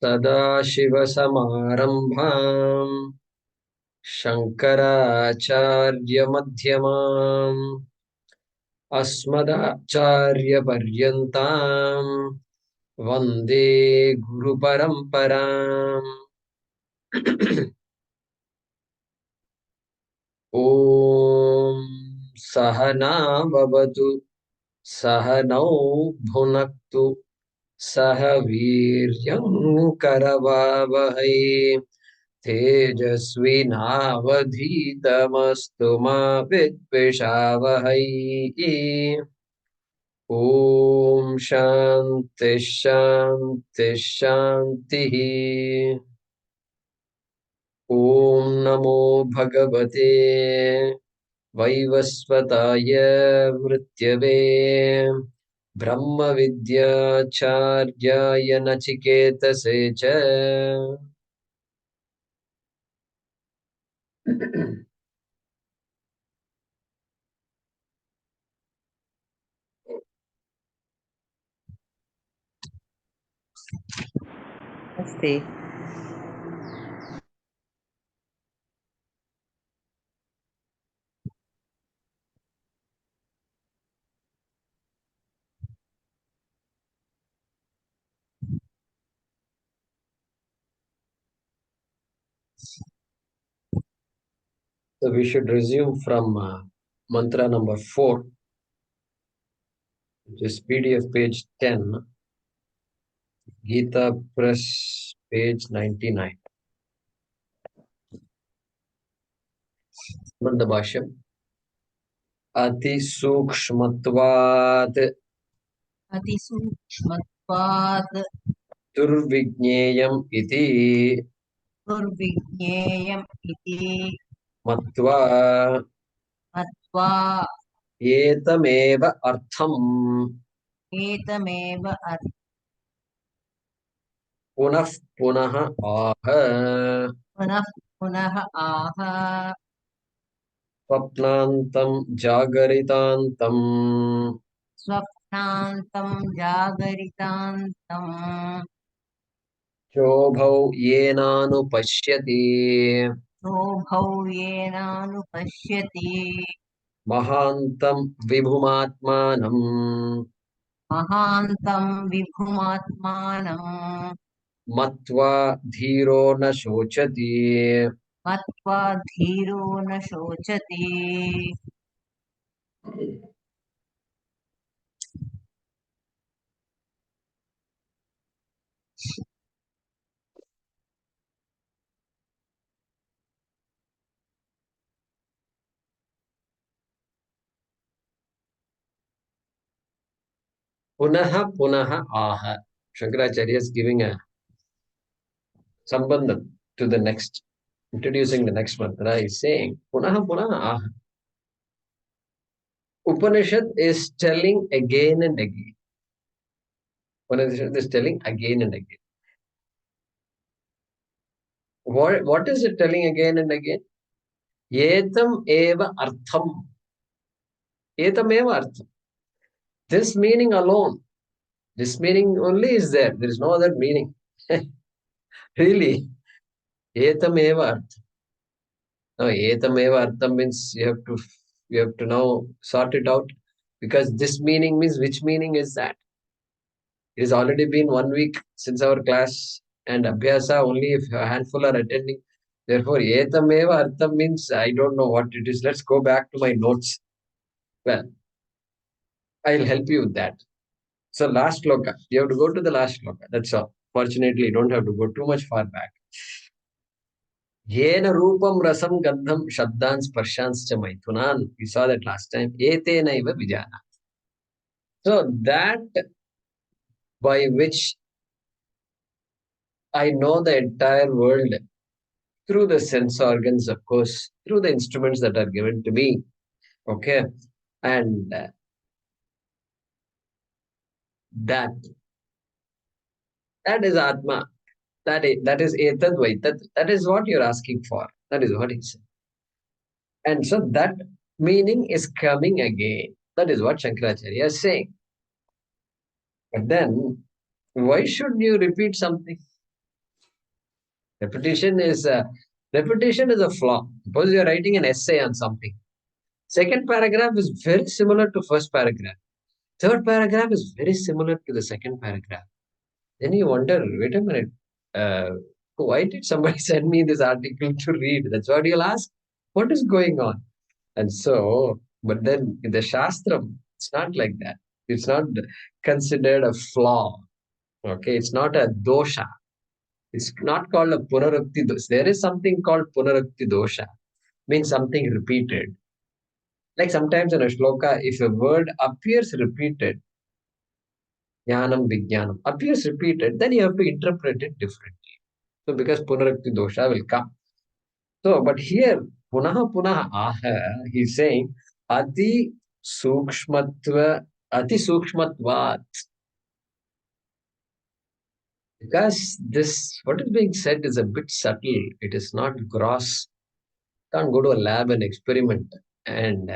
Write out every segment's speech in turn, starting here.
सदाशिवसमारम्भाम् शङ्कराचार्यमध्यमाम् अस्मदाचार्यपर्यन्ताम् वन्दे गुरुपरम्पराम्। ॐ सहना भवतु सहनौ भुनक्तु सह वीर्यं करवावहै तेजस्विनावधीतमस्तु मा विद्विषावहै। ॐ शान्ति शान्ति शान्तिः। ॐ नमो भगवते वैवस्वताय मृत्यवे ब्रह्मविद्याचार्याय नचिकेतसे च Namaste. So we should resume from mantra number 4, which is PDF page 10, Gita Press page 99. Manda Bhaashyam. Ati Sukshmatvat Atisukshmatvad Durvigneyam iti Durvigneyam iti Matva Matva Etameva Artham Etameva Punah Punaha Aha Artmanah Punaha Aha Swapnantam Jagaritantam Swapnantam Jagaritantam Chobhau Yenanupashyati Sobhau Yenanupashyati Mahantam Vibhumatmanam Mahantam Vibhumatmanam Matva Dhiro na Shochati. Matva Dhiro na Shochati. Punaha Punaha Aha. Shankaracharya is giving a sambandham to the next, introducing the next mantra. Is saying Punaha Punaha Aha. Upanishad is telling again and again. Upanishad is telling again and again. What is it telling again and again? Etam eva artham. Etam eva artham. This meaning alone. This meaning only is there. There is no other meaning. Really. Etam eva artham. Now, etam eva artham means you have to now sort it out, because this meaning means which meaning is that? It has already been 1 week since our class, and Abhyasa only if a handful are attending. Therefore, etam eva artham means I don't know what it is. Let's go back to my notes. Well, I'll help you with that. So last shloka, you have to go to the last shloka. That's all. Fortunately, you don't have to go too much far back. Yena rupam rasam gandham shabdan sparshanscha maithunan. We saw that last time. Etena iva vijana. So that by which I know the entire world through the sense organs, of course, through the instruments that are given to me. Okay. And that is Atma. That is Etad Vaitat. That is what you're asking for. That is what he said. And so that meaning is coming again. That is what Shankaracharya is saying. But then, why should you repeat something? Repetition is a flaw. Suppose you are writing an essay on something. Second paragraph is very similar to first paragraph. Third paragraph is very similar to the second paragraph. Then you wonder, wait a minute, uh, why did somebody send me this article to read? That's what you'll ask. What is going on? And so, but then in the Shastram, it's not like that. It's not considered a flaw. Okay, it's not a dosha. It's not called a punarukti dosha. There is something called punarukti dosha, means something repeated. Like sometimes in a shloka, if a word appears repeated, jnanam vijnanam appears repeated, then you have to interpret it differently. So because punarukti dosha will come. So, but here, punaha punaha aha, he's saying, ati sukshmatvat. Because this, what is being said is a bit subtle. It is not gross. Can't go to a lab and experiment. And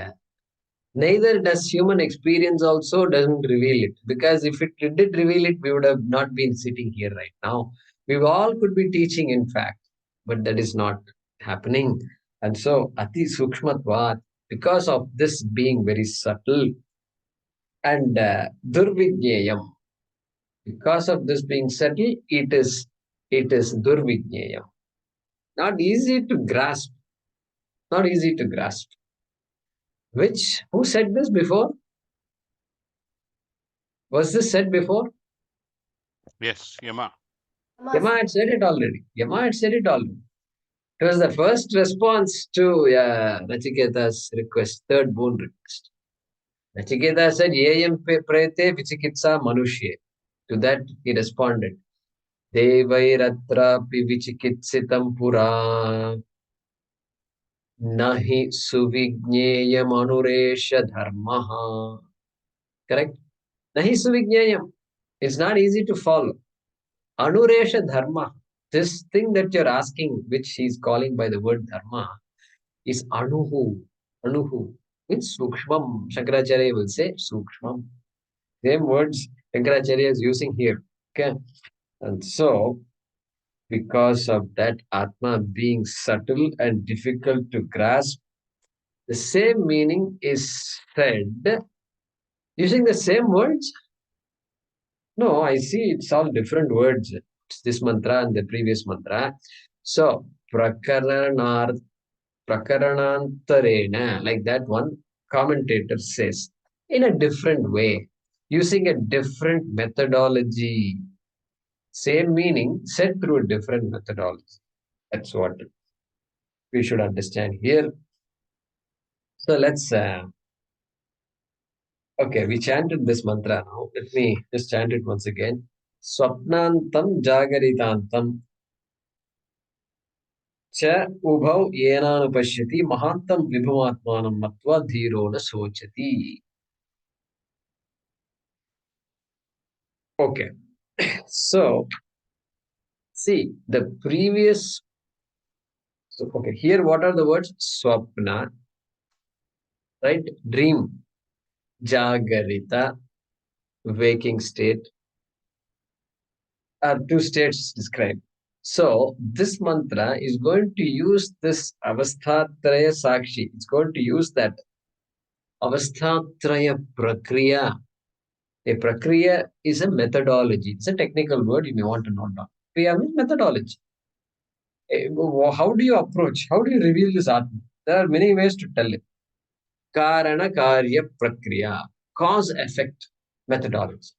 neither does human experience also doesn't reveal it. Because if it did reveal it, we would have not been sitting here right now. We all could be teaching, in fact, but that is not happening. And so, ati sukshmatvat, because of this being very subtle and durvidyayam, because of this being subtle, it is durvidyayam. Not easy to grasp. Not easy to grasp. Which, who said this before? Was this said before? Yes, Yama. Yama had said it already. Yama had said it already. It was the first response to Nachiketa's request, third boon request. Nachiketa said, Yeyam prete vichikitsa manushye. To that he responded, Devairatrapi vichikitsitam pura nahi suvignyeyam anuresha dharmaha. Correct? Nahi suvignyeyam. It's not easy to follow. Anuresha dharma. This thing that you're asking, which he's calling by the word dharma, is anuhu. Anuhu means sukshmam. Shankaracharya will say sukshmam. Same words Shankaracharya is using here. Okay. And so, because of that Atma being subtle and difficult to grasp, the same meaning is said using the same words. No, I see it's all different words. It's this mantra and the previous mantra. So, prakaranantarena, like that one commentator says, in a different way, using a different methodology. Same meaning said through a different methodology. That's what we should understand here. So okay, we chanted this mantra now. Let me just chant it once again. Swapnantam jagaritantam cha ubhau yenanupashyati mahantam vibhumatmanam matva dhiro na sochati. Okay, so see the previous. So, okay, here what are the words? Swapna, right? Dream, jagarita, waking state, are two states described. So this mantra is going to use this avasthatraya sakshi. It's going to use that avasthatraya prakriya. A prakriya is a methodology. It's a technical word you may want to note down. Kriya means methodology. How do you approach? How do you reveal this atma? There are many ways to tell it. Karana karya prakriya. Cause effect methodology.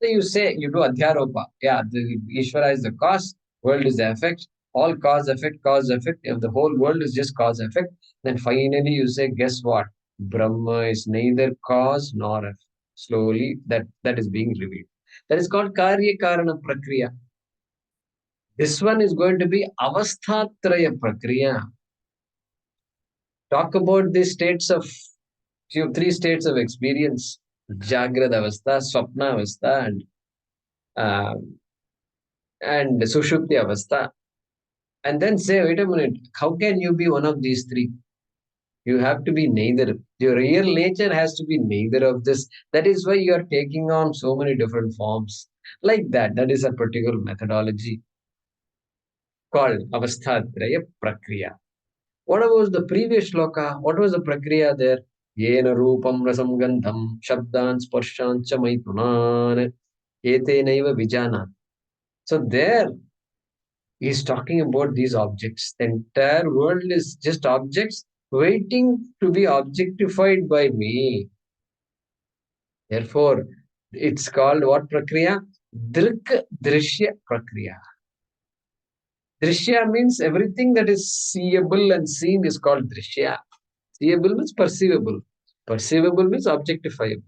So you say, you do Adhyaropa. Yeah, the Ishvara is the cause, world is the effect, all cause, effect, cause, effect. If the whole world is just cause, effect, then finally you say, guess what? Brahma is neither cause nor effect. Slowly, that is being revealed. That is called Karya Karana Prakriya. This one is going to be Avasthatraya Prakriya. Talk about the states of, three states of experience. Jagrad Avastha, Swapna Avastha, uh, and Sushupti Avastha, and then say, wait a minute, how can you be one of these three? You have to be neither. Your real nature has to be neither of this. That is why you are taking on so many different forms. Like that. That is a particular methodology. called Avasthatraya Prakriya. What was the previous shloka? What was the Prakriya there? Yena Rupam Rasam Gandham Shabdan Sparshan Cha Maitunan Etenaiva Vijana. So there he's talking about these objects. The entire world is just objects waiting to be objectified by me. Therefore, it's called what Prakriya? Drik Drishya Prakriya. Drishya means everything that is seeable and seen is called Drishya. Seeable means perceivable. Perceivable means objectifiable.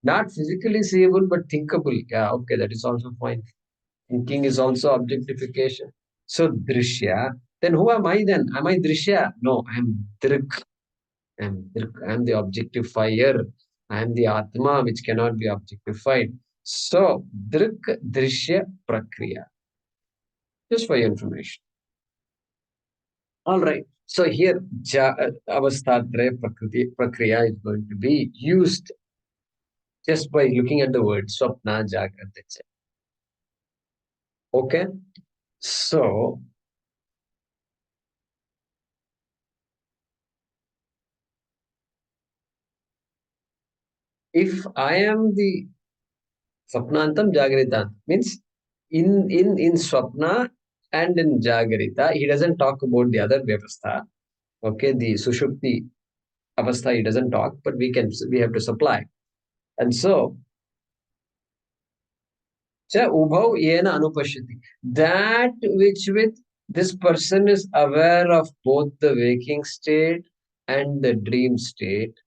Not physically seeable, but thinkable. Yeah, okay, that is also fine. Thinking is also objectification. So, Drishya. Then who am I then? Am I Drishya? No, I am Drik. I am Drik. I am the objectifier. I am the Atma which cannot be objectified. So, Drik Drishya Prakriya. Just for your information. All right. So here, Avasthatraya Prakriya is going to be used just by looking at the word Swapna, Jagrat, etc. Okay. So, if I am the Swapnantam Jagritantam, means in Swapna and in Jagrita, he doesn't talk about the other Vyavastha. Okay, the Sushupti Avastha he doesn't talk, but we have to supply. And so, Ubhau yena anupashyati. That which with this person is aware of both the waking state and the dream state.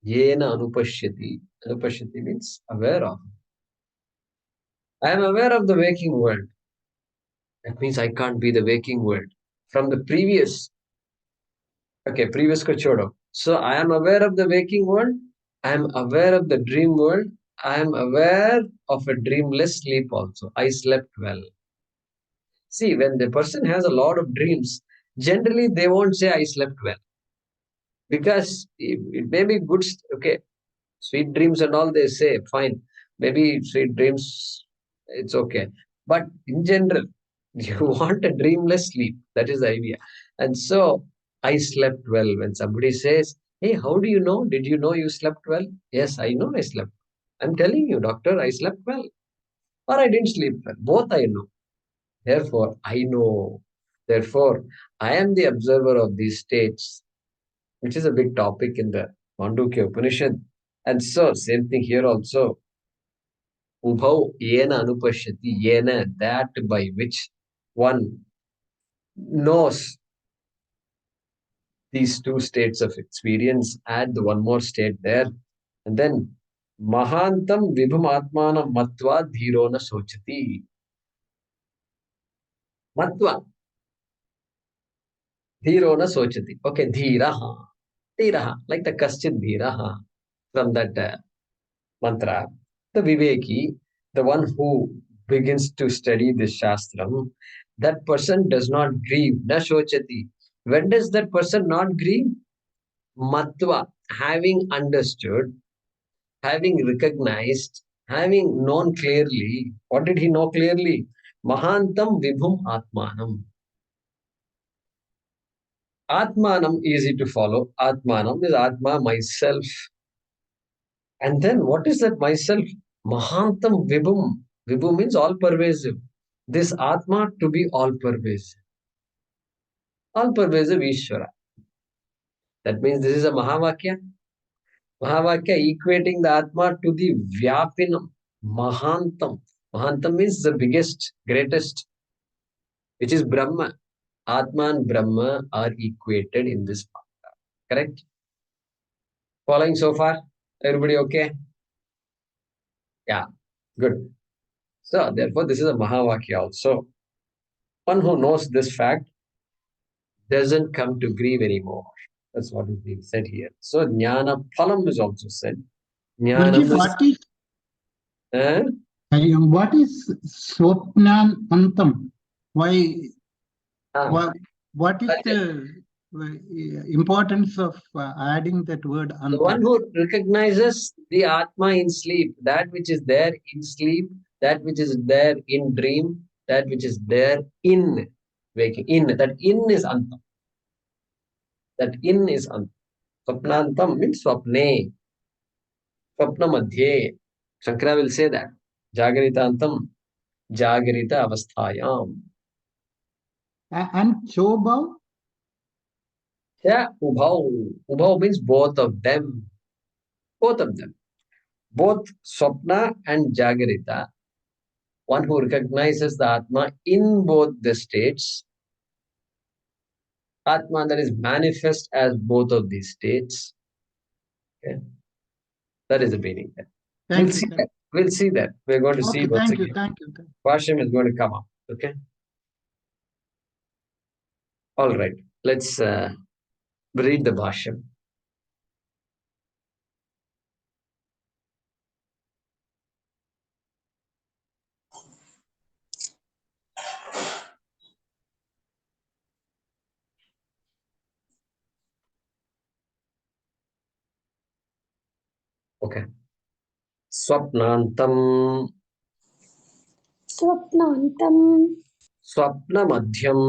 Yena anupashyati. Anupashyati means aware of. I am aware of the waking world. That means I can't be the waking world. From the previous, previous ko chodo. So I am aware of the waking world. I am aware of the dream world. I am aware of a dreamless sleep also. I slept well. See, when the person has a lot of dreams, generally they won't say, I slept well. Because it may be good, okay, sweet dreams and all they say, fine. Maybe sweet dreams, it's okay. But in general, you want a dreamless sleep. That is the idea. And so, I slept well. When somebody says, hey, how do you know? Did you know you slept well? Yes, I know I slept. I'm telling you, doctor, I slept well. Or I didn't sleep well. Both I know. Therefore, I know. Therefore, I am the observer of these states, which is a big topic in the Mandukya Upanishad. And so, same thing here also. Ubhau yena anupashyati, yena, that by which one knows these two states of experience. Add the one more state there. And then, Mahantam vibhum atmanam matva dhirona sochati. Matva. Dhirona sochati. Okay, dhiraha. Dhiraha, like the kaschid dhiraha from that mantra. The Viveki, the one who begins to study this Shastram, that person does not grieve. Na shochati. When does that person not grieve? Matva, having understood, having recognized, having known clearly. What did he know clearly? Mahantam vibhum atmanam. Atmanam, easy to follow. Atmanam is Atma, myself. And then what is that myself? Mahantam vibhum. Vibhu means all pervasive. This Atma to be all pervasive. All pervasive Ishvara. That means this is a Mahavakya. Mahavakya equating the Atma to the Vyapinam. Mahantam. Mahantam means the biggest, greatest, which is Brahma. Atma and Brahma are equated in this mantra. Correct? Following so far? Everybody okay? Yeah, good. So, therefore, this is a Mahavakya also. One who knows this fact doesn't come to grieve anymore. That's what is being said here. So, Jnana Phalam is also said. Guruji, what is Swapnan Antam? Why? What is the importance of adding that word Antam? The one who recognizes the Atma in sleep, that which is there in sleep, that which is there in dream, that which is there in waking. That in is antam. That in is antam. Swapnantam means swapne. Swapna madhye. Shankara will say that. Jagaritantam. Jagarita avasthayam. And Chobhav? Yeah, ubhau. Ubhau means both of them. Both of them. Both Swapna and Jagarita. One who recognizes the Atma in both the states. Atma that is manifest as both of these states. Okay. That is the meaning there. Thank We'll you. see that. We'll see that. We're going to see Okay, once thank you, again. thank you. Bhaashyam is going to come up. Okay. All right. Let's read the Bhaashyam. Okay. Swapnantam. स्वप्नान्तं Swapnamadhyam.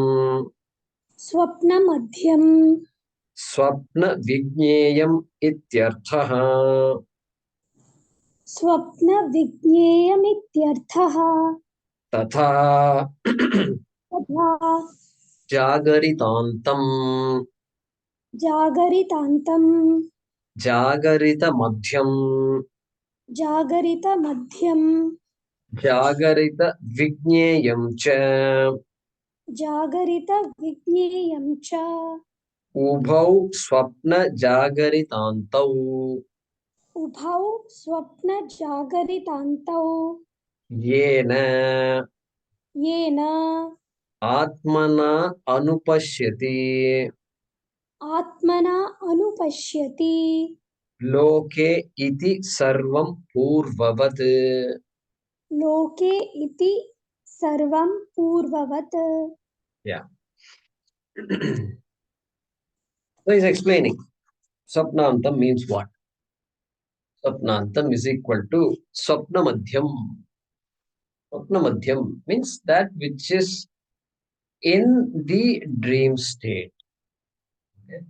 स्वप्नमध्यं Swapnavijneyam ityarthaha. स्वप्नविज्ञेयमित्यर्थः Tatha. तथा Jagaritantam. जागरितान्तं Jagaritamध्यam. जागरितमध्यं Jagaritavijneyam cha. जागरितविज्ञेयं च Ubhau swapna jagaritantau. उभौ स्वप्नजागरितान्तौ Yena येन atmana anupashyati. आत्मना अनुपश्यति Loke iti sarvam purvavat. लोके इति सर्वं पूर्ववत्. Yeah. So he's explaining. Swapnantam means what? Swapnantam is equal to Swapnamadhyam. Swapnamadhyam means that which is in the dream state. Okay?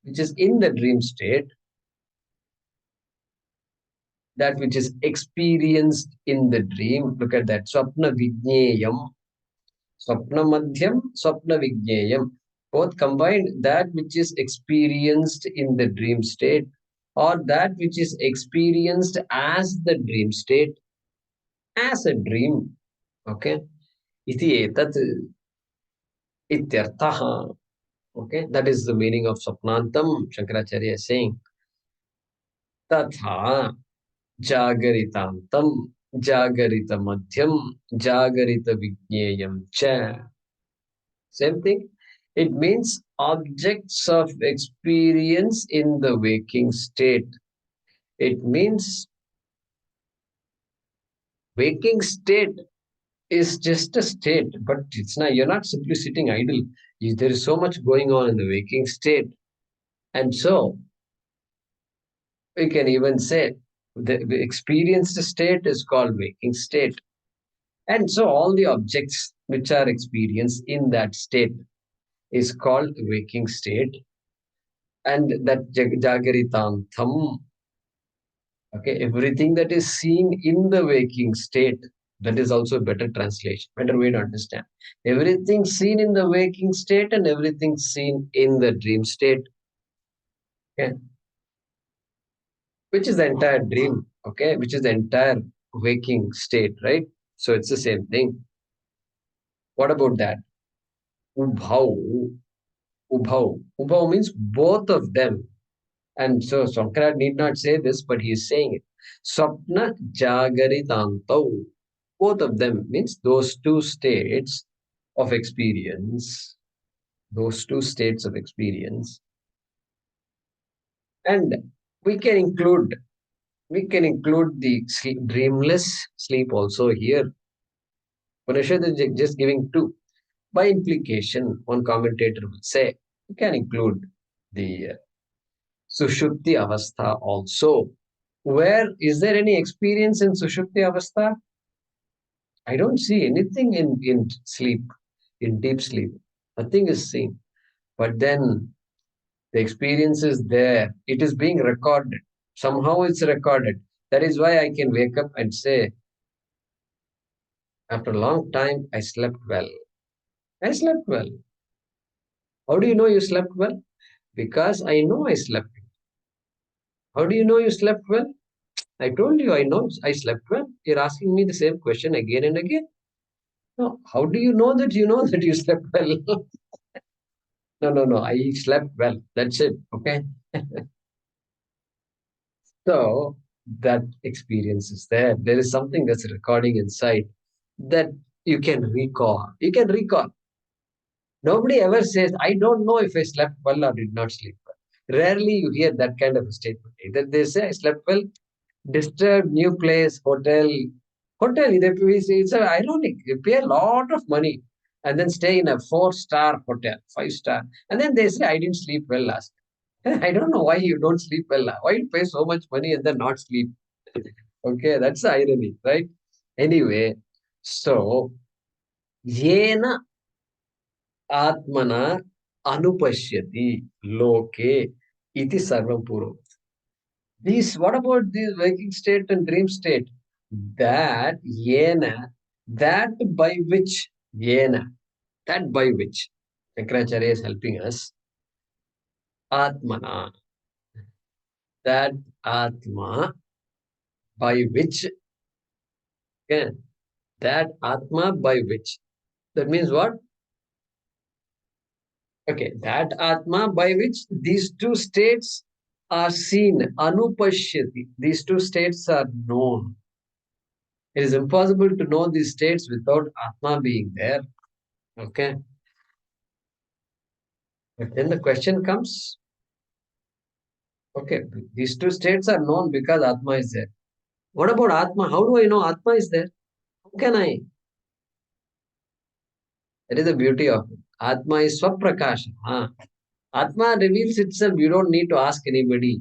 Which is in the dream state. That which is experienced in the dream. Look at that. Swapna Vijneyam. Swapna Madhyam, Swapna Vijneyam. Both combined, that which is experienced in the dream state or that which is experienced as the dream state, as a dream. Okay. Iti etat ityarthaha. Okay. That is the meaning of Swapnantam. Shankaracharya is saying. Tatha Jagaritantam. Jagarita Madhyam. Jagarita Vijneyam cha. Same thing. It means objects of experience in the waking state. It means waking state is just a state, but it's not, you're not simply sitting idle. There is so much going on in the waking state. And so we can even say the experienced state is called waking state. And so all the objects which are experienced in that state is called waking state. And that Jagaritantham. Okay, everything that is seen in the waking state, that is also a better translation, better way to understand. Everything seen in the waking state and everything seen in the dream state. Okay, which is the entire dream, okay, which is the entire waking state, right? So it's the same thing. What about that? Ubhau. Ubhau. Ubhau means both of them. And so Shankara need not say this, but he is saying it. Swapna Jagaritantau. Both of them means those two states of experience. Those two states of experience. And we can include the dreamless sleep also here. Upanishad is just giving two. By implication, one commentator would say, you can include the Sushupti Avastha also. Where is there any experience in Sushupti Avastha? I don't see anything in sleep, in deep sleep. Nothing is seen. But then the experience is there. It is being recorded. Somehow it's recorded. That is why I can wake up and say, after a long time, I slept well. I slept well. How do you know you slept well? Because I know I slept. How do you know you slept well? I told you I know I slept well. You're asking me the same question again and again. No, how do you know that you slept well? No. I slept well. That's it. Okay. So that experience is there. There is something that's recording inside that you can recall. You can recall. Nobody ever says, I don't know if I slept well or did not sleep well. Rarely you hear that kind of a statement. Either they say, I slept well, disturbed, new place, hotel. Hotel, it's ironic. You pay a lot of money and then stay in a 4-star hotel, 5-star. And then they say, I didn't sleep well last night. I don't know why you don't sleep well. Why you pay so much money and then not sleep? Okay, that's the irony, right? Anyway, so, yena atmana anupashyati loke iti sarvam puro. These, what about this waking state and dream state? That yena, that by which, yena, that by which, Shankaracharya is helping us, atmana, that atma, by which, okay, that atma by which. That means what? Okay, that atma by which these two states are seen, anupashyati. These two states are known. It is impossible to know these states without atma being there. Okay. But then the question comes, okay, these two states are known because atma is there. What about atma? How do I know atma is there? How can I? That is the beauty of it. Atma is swaprakasha. Atma reveals itself. You don't need to ask anybody.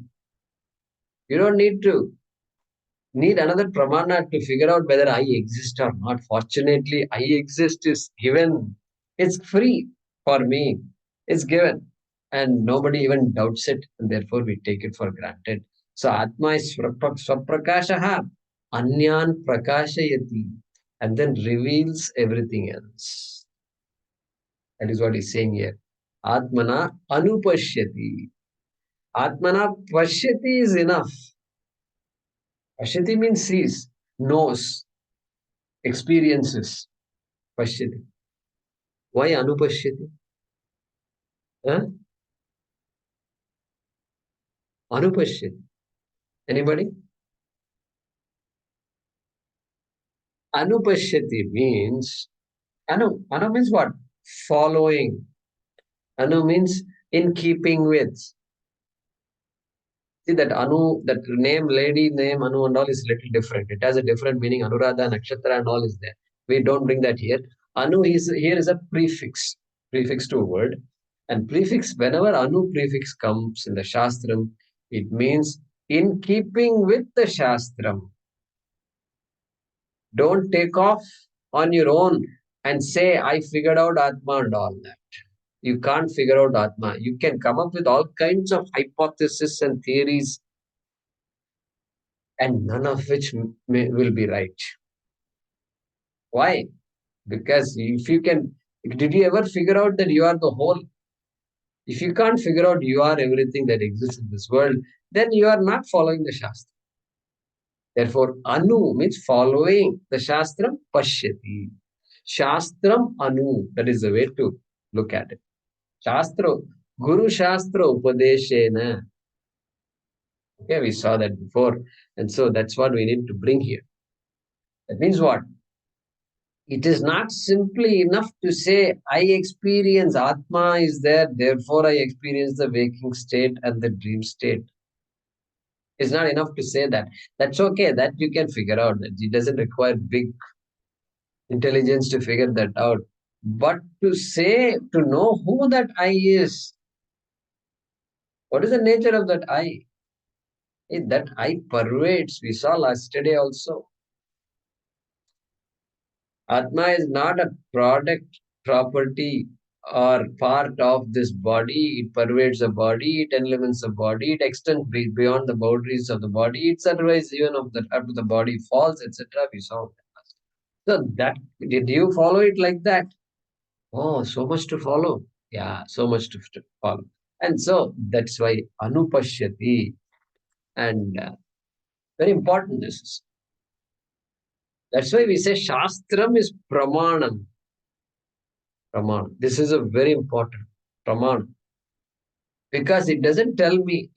You don't need another pramana to figure out whether I exist or not. Fortunately, I exist is given. It's free for me. It's given. And nobody even doubts it. And therefore, we take it for granted. So, Atma is swaprakashaha, anyan prakashayati, and then reveals everything else. That is what he's saying here. Atmana anupashyati. Atmana pashyati is enough. Pashyati means sees, knows, experiences. Pashyati. Why anupashyati? Huh? Anupashyati. Anybody? Anupashyati means, anu means what? Following. Anu means in keeping with. See that Anu, that name, lady name, Anu and all is little different. It has a different meaning. Anuradha, Nakshatra and all is there. We don't bring that here. Anu here is a prefix to a word. And prefix, whenever Anu prefix comes in the Shastram, it means in keeping with the Shastram. Don't take off on your own and say, I figured out Atma and all that. You can't figure out Atma. You can come up with all kinds of hypotheses and theories, and none of which will be right. Why? Because if you can, did you ever figure out that you are the whole? If you can't figure out you are everything that exists in this world, then you are not following the Shastra. Therefore, Anu means following the Shastram Pashyati. Shastram Anu, that is the way to look at it. Shastra, Guru Shastra Upadeshena. Okay, we saw that before. And so that's what we need to bring here. That means what? It is not simply enough to say, I experience Atma is there, therefore I experience the waking state and the dream state. It's not enough to say that. That's okay, that you can figure out. That it doesn't require big intelligence to figure that out. But to say, to know who that I is, what is the nature of that I? That I pervades. We saw yesterday also. Atma is not a product, property, or part of this body. It pervades the body, it enlivens the body, it extends beyond the boundaries of the body. It's otherwise even after the body falls, etc. We saw. So that, did you follow it like that? Oh, so much to follow. Yeah, so much to follow. And so that's why anupashyati, and very important this is. That's why we say Shastram is pramanam. Pramanam. This is a very important pramanam. Because it doesn't tell me,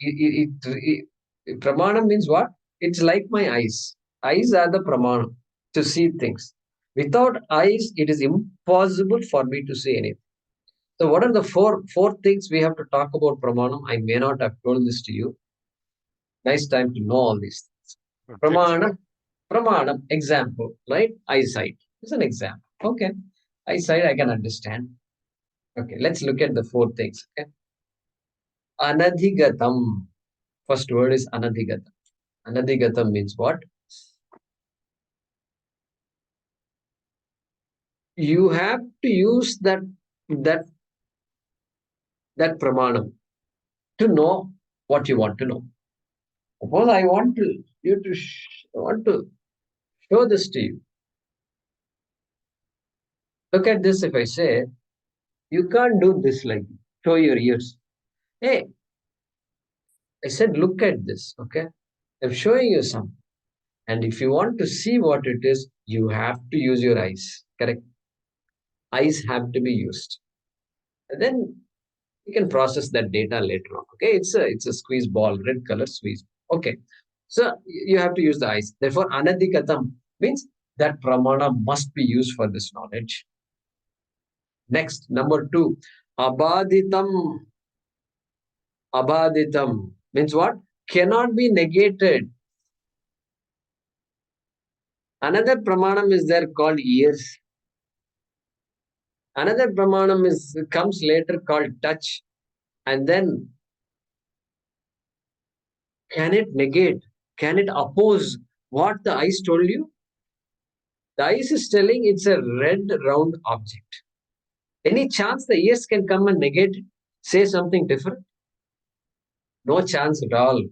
pramanam means what? It's like my eyes. Eyes are the pramanam to see things. Without eyes, it is impossible for me to see anything. So what are the four things we have to talk about pramanam? I may not have told this to you. Nice time to know all these things. Pramanam, example, right? Eyesight is an example. Okay. Eyesight, I can understand. Okay, let's look at the four things. Okay. Anadhigatam. First word is anadhigatam. Anadhigatam means what? You have to use that pramanam to know what you want to know. Suppose I want to show this to you. Look at this. If I say, you can't do this like, show your ears. Hey, I said, look at this. Okay. I'm showing you something. And if you want to see what it is, you have to use your eyes. Correct? Eyes have to be used. And then you can process that data later on. Okay. It's a squeeze ball, red color squeeze. Okay. So you have to use the eyes. Therefore, anadhikatam means that pramana must be used for this knowledge. Next, number 2, abaditam. Abaditam means what? Cannot be negated. Another pramanam is there called ears. Another pramanam comes later called touch. And then, can it negate? Can it oppose what the eyes told you? The eyes is telling it's a red round object. Any chance the ears can come and negate it? Say something different? No chance at all.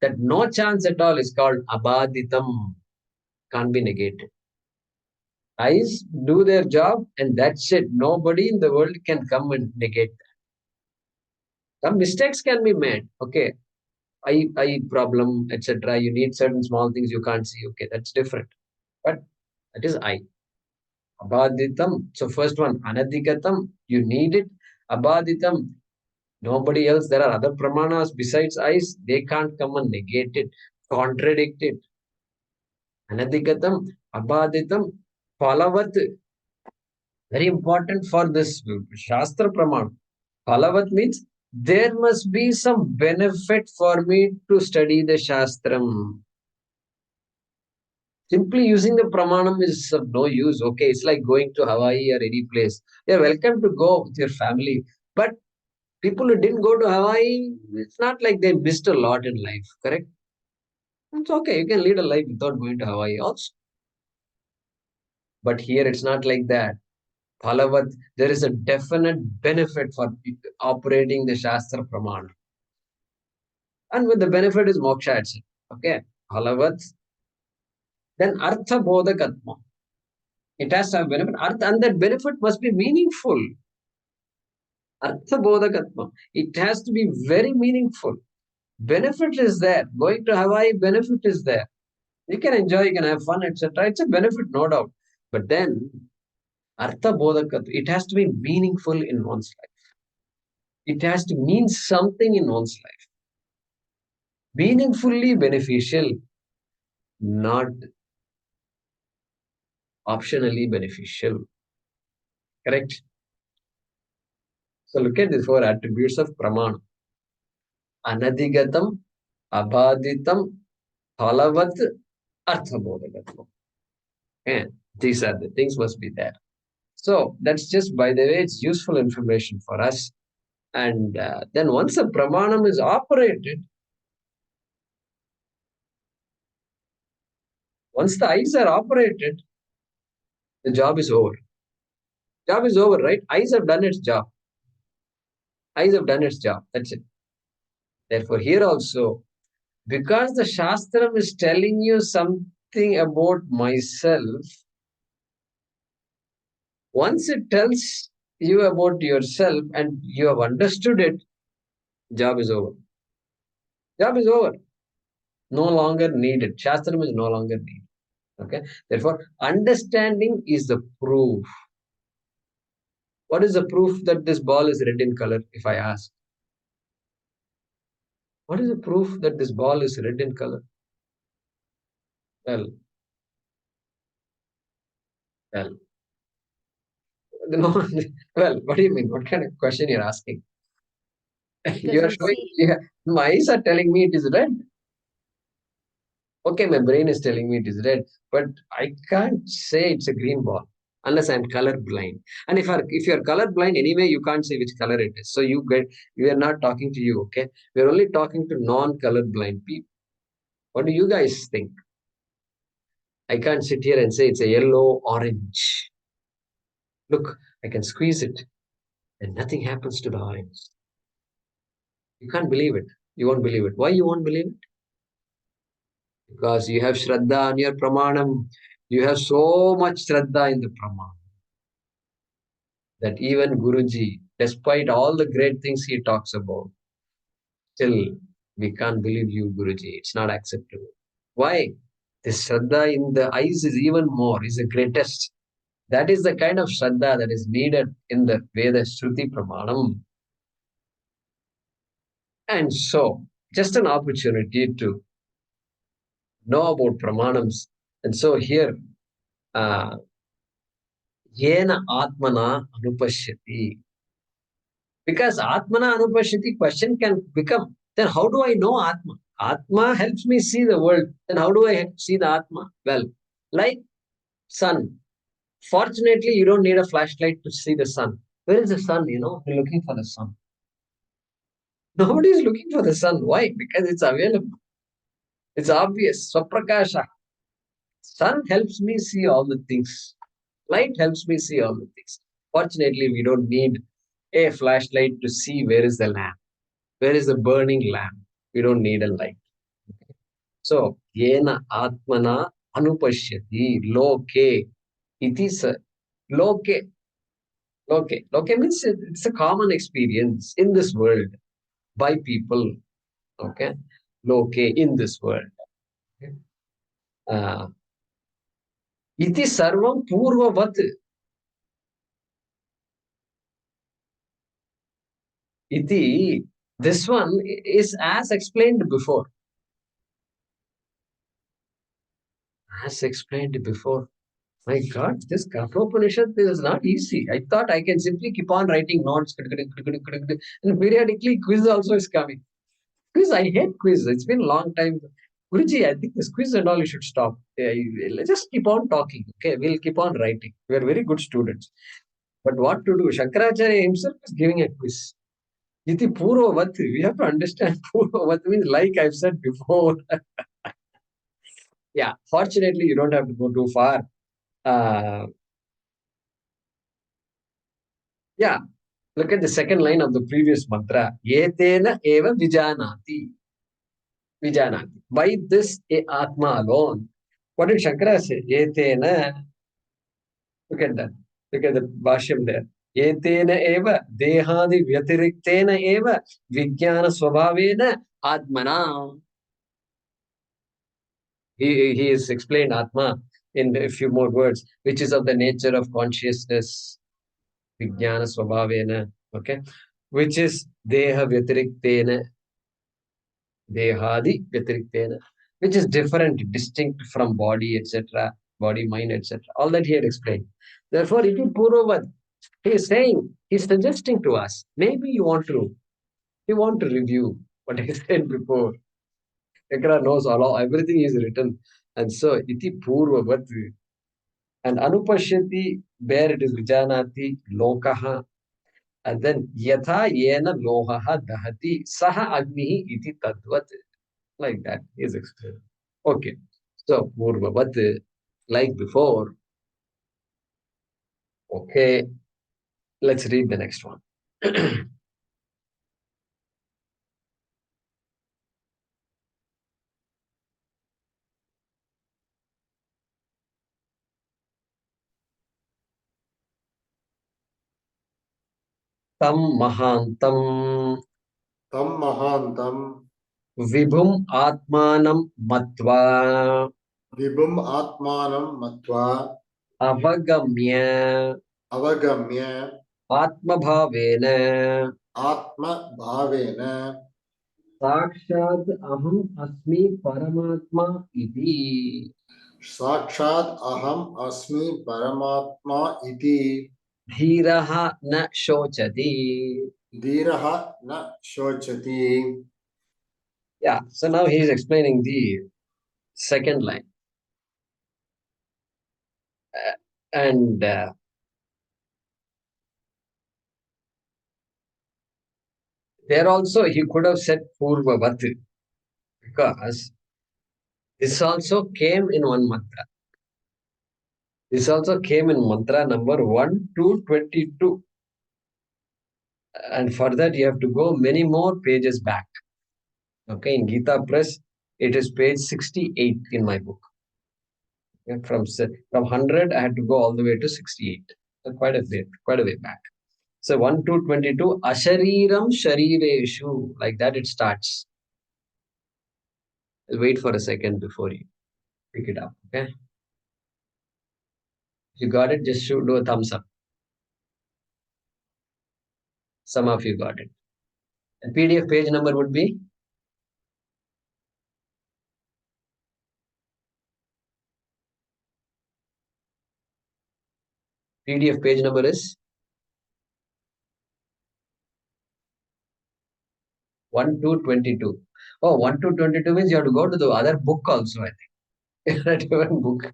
That no chance at all is called abaditam. Can't be negated. Eyes do their job and that's it. Nobody in the world can come and negate that. Some mistakes can be made. Okay, eye problem, etc. You need certain small things you can't see. Okay, that's different. But that is eye. Abaditam. So first one, anadhigatam. You need it. Abaditam. Nobody else. There are other pramanas besides eyes. They can't come and negate it, contradict it. Anadhigatam, abaditam, palavat. Very important for this Shastra Praman. Palavat means there must be some benefit for me to study the Shastram. Simply using the Pramanam is of no use. Okay, it's like going to Hawaii or any place. You're welcome to go with your family. But people who didn't go to Hawaii, it's not like they missed a lot in life, correct? It's okay. You can lead a life without going to Hawaii also. But here it's not like that. Phalavat, there is a definite benefit for operating the Shastra Pramana. And with the benefit is moksha itself. Okay. Phalavat. Then Artha Bodhakatma. It has to have benefit. And that benefit must be meaningful. Artha Bodhakatma. It has to be very meaningful. Benefit is there. Going to Hawaii, benefit is there. You can enjoy, you can have fun, etc. It's a benefit, no doubt. But then, Artha Bodhakatma, it has to be meaningful in one's life. It has to mean something in one's life. Meaningfully beneficial, not optionally beneficial. Correct? So look at the 4 attributes of Pramana. Anadhigatam, abaditam, phalavat, arthabodhagatam. And these are the things must be there. So that's just, by the way, it's useful information for us. And then once a pramanam is operated, once the eyes are operated, The job is over. Job is over, right? Eyes have done its job. Eyes have done its job. That's it. Therefore, here also, because the Shastram is telling you something about myself, once it tells you about yourself and you have understood it, job is over. Job is over. No longer needed. Shastram is no longer needed. Okay. Therefore, understanding is the proof. What is the proof that this ball is red in color, if I ask? What is the proof that this ball is red in color? Well, no, well, what do you mean? What kind of question you're asking? You are we showing, see. my eyes are telling me it is red. Okay, my brain is telling me it is red, but I can't say it's a green ball unless I'm color blind. And if you're color blind anyway, you can't say which color it is. So we are not talking to you, okay? We're only talking to non-color blind people. What do you guys think? I can't sit here and say it's a yellow, orange. Look, I can squeeze it and nothing happens to the orange. You can't believe it. You won't believe it. Why you won't believe it? Because you have Shraddha on your Pramanam. You have so much Shraddha in the Pramanam that even Guruji, despite all the great things he talks about, still we can't believe you, Guruji. It's not acceptable. Why? This Shraddha in the eyes is even more, is the greatest. That is the kind of Shraddha that is needed in the Veda Shruti Pramanam. And so, just an opportunity to know about Pramanams. And so here, Yena Atmana Anupashyati. Because Atmana Anupashyati question can become, then how do I know Atma? Atma helps me see the world. Then how do I see the Atma? Well, like sun. Fortunately, you don't need a flashlight to see the sun. Where is the sun? You're looking for the sun. Nobody is looking for the sun. Why? Because it's available. It's obvious. Swaprakasha. Sun helps me see all the things. Light helps me see all the things. Fortunately, we don't need a flashlight to see where is the lamp. Where is the burning lamp? We don't need a light. So, yena atmana anupashyati loke iti loke. Loke means it's a common experience in this world by people. Okay. Loke in this world. Okay. Iti sarvam purvavat. Iti, this one is as explained before. As explained before. My God, this Kathopanishad is not easy. I thought I can simply keep on writing notes. And periodically quiz also is coming. Quiz, I hate quiz. It's been a long time. Guruji, I think this quiz and all you should stop. Let's just keep on talking. Okay, we'll keep on writing. We are very good students. But what to do? Shankaracharya himself is giving a quiz. Iti Purvavat. We have to understand Purvavat means like I've said before. Yeah, fortunately, you don't have to go too far. Yeah, look at the second line of the previous mantra. Yetena eva vijanati. Vijanati. By this Atma alone. What did Shankara say? Yetena. Look at that. Look at the Bhaashyam there. Yetena eva dehadi vyatiriktena eva vijnana swabhavena atmana. He has explained Atma in a few more words, which is of the nature of consciousness. Vijnana swabhavena. Okay. Which is deha vyatiriktena. Dehadi vyatiriktena, which is different, distinct from body, etc., body, mind, etc. All that he had explained. Therefore, it is Puravad. He is saying, he is suggesting to us, maybe you want to review what I said before. Shankara knows everything is written. And so, iti Purvavat. And Anupashyati, where it is Vijanati, Lokaha, and then Yatha Yena Lohaha Dahati, Saha Agnihi iti Tadvat. Like that is explained. Okay. So, Purvavat, like before, Okay, let's read the next one. Tam mahantam तं महान्तं vibhum atmanam matva विभुम् आत्मानं मत्वा avagamya अवगम्य atmabhavena आत्मभावेन साक्षात् अहम् अस्मि परमात्मा इति साक्षात् अहम् अस्मि परमात्मा इति धीरः न शोचति. धीरः न शोचति. Yeah, so now he is explaining the second line. And there also he could have said Purvavat, because this also came in one mantra. This also came in mantra number 1 to 22. And for that, you have to go many more pages back. Okay, in Gita Press, it is page 68 in my book. Okay, from 100, I had to go all the way to 68. So quite a way back. So 1 to 22, Ashariram Sharireshu. Like that it starts. I'll wait for a second before you pick it up. Okay. If you got it, just do a thumbs up. Some of you got it. And PDF page number would be PDF page number is 1 to 22. Oh, 1 to 22 means you have to go to the other book also, I think. Not even book.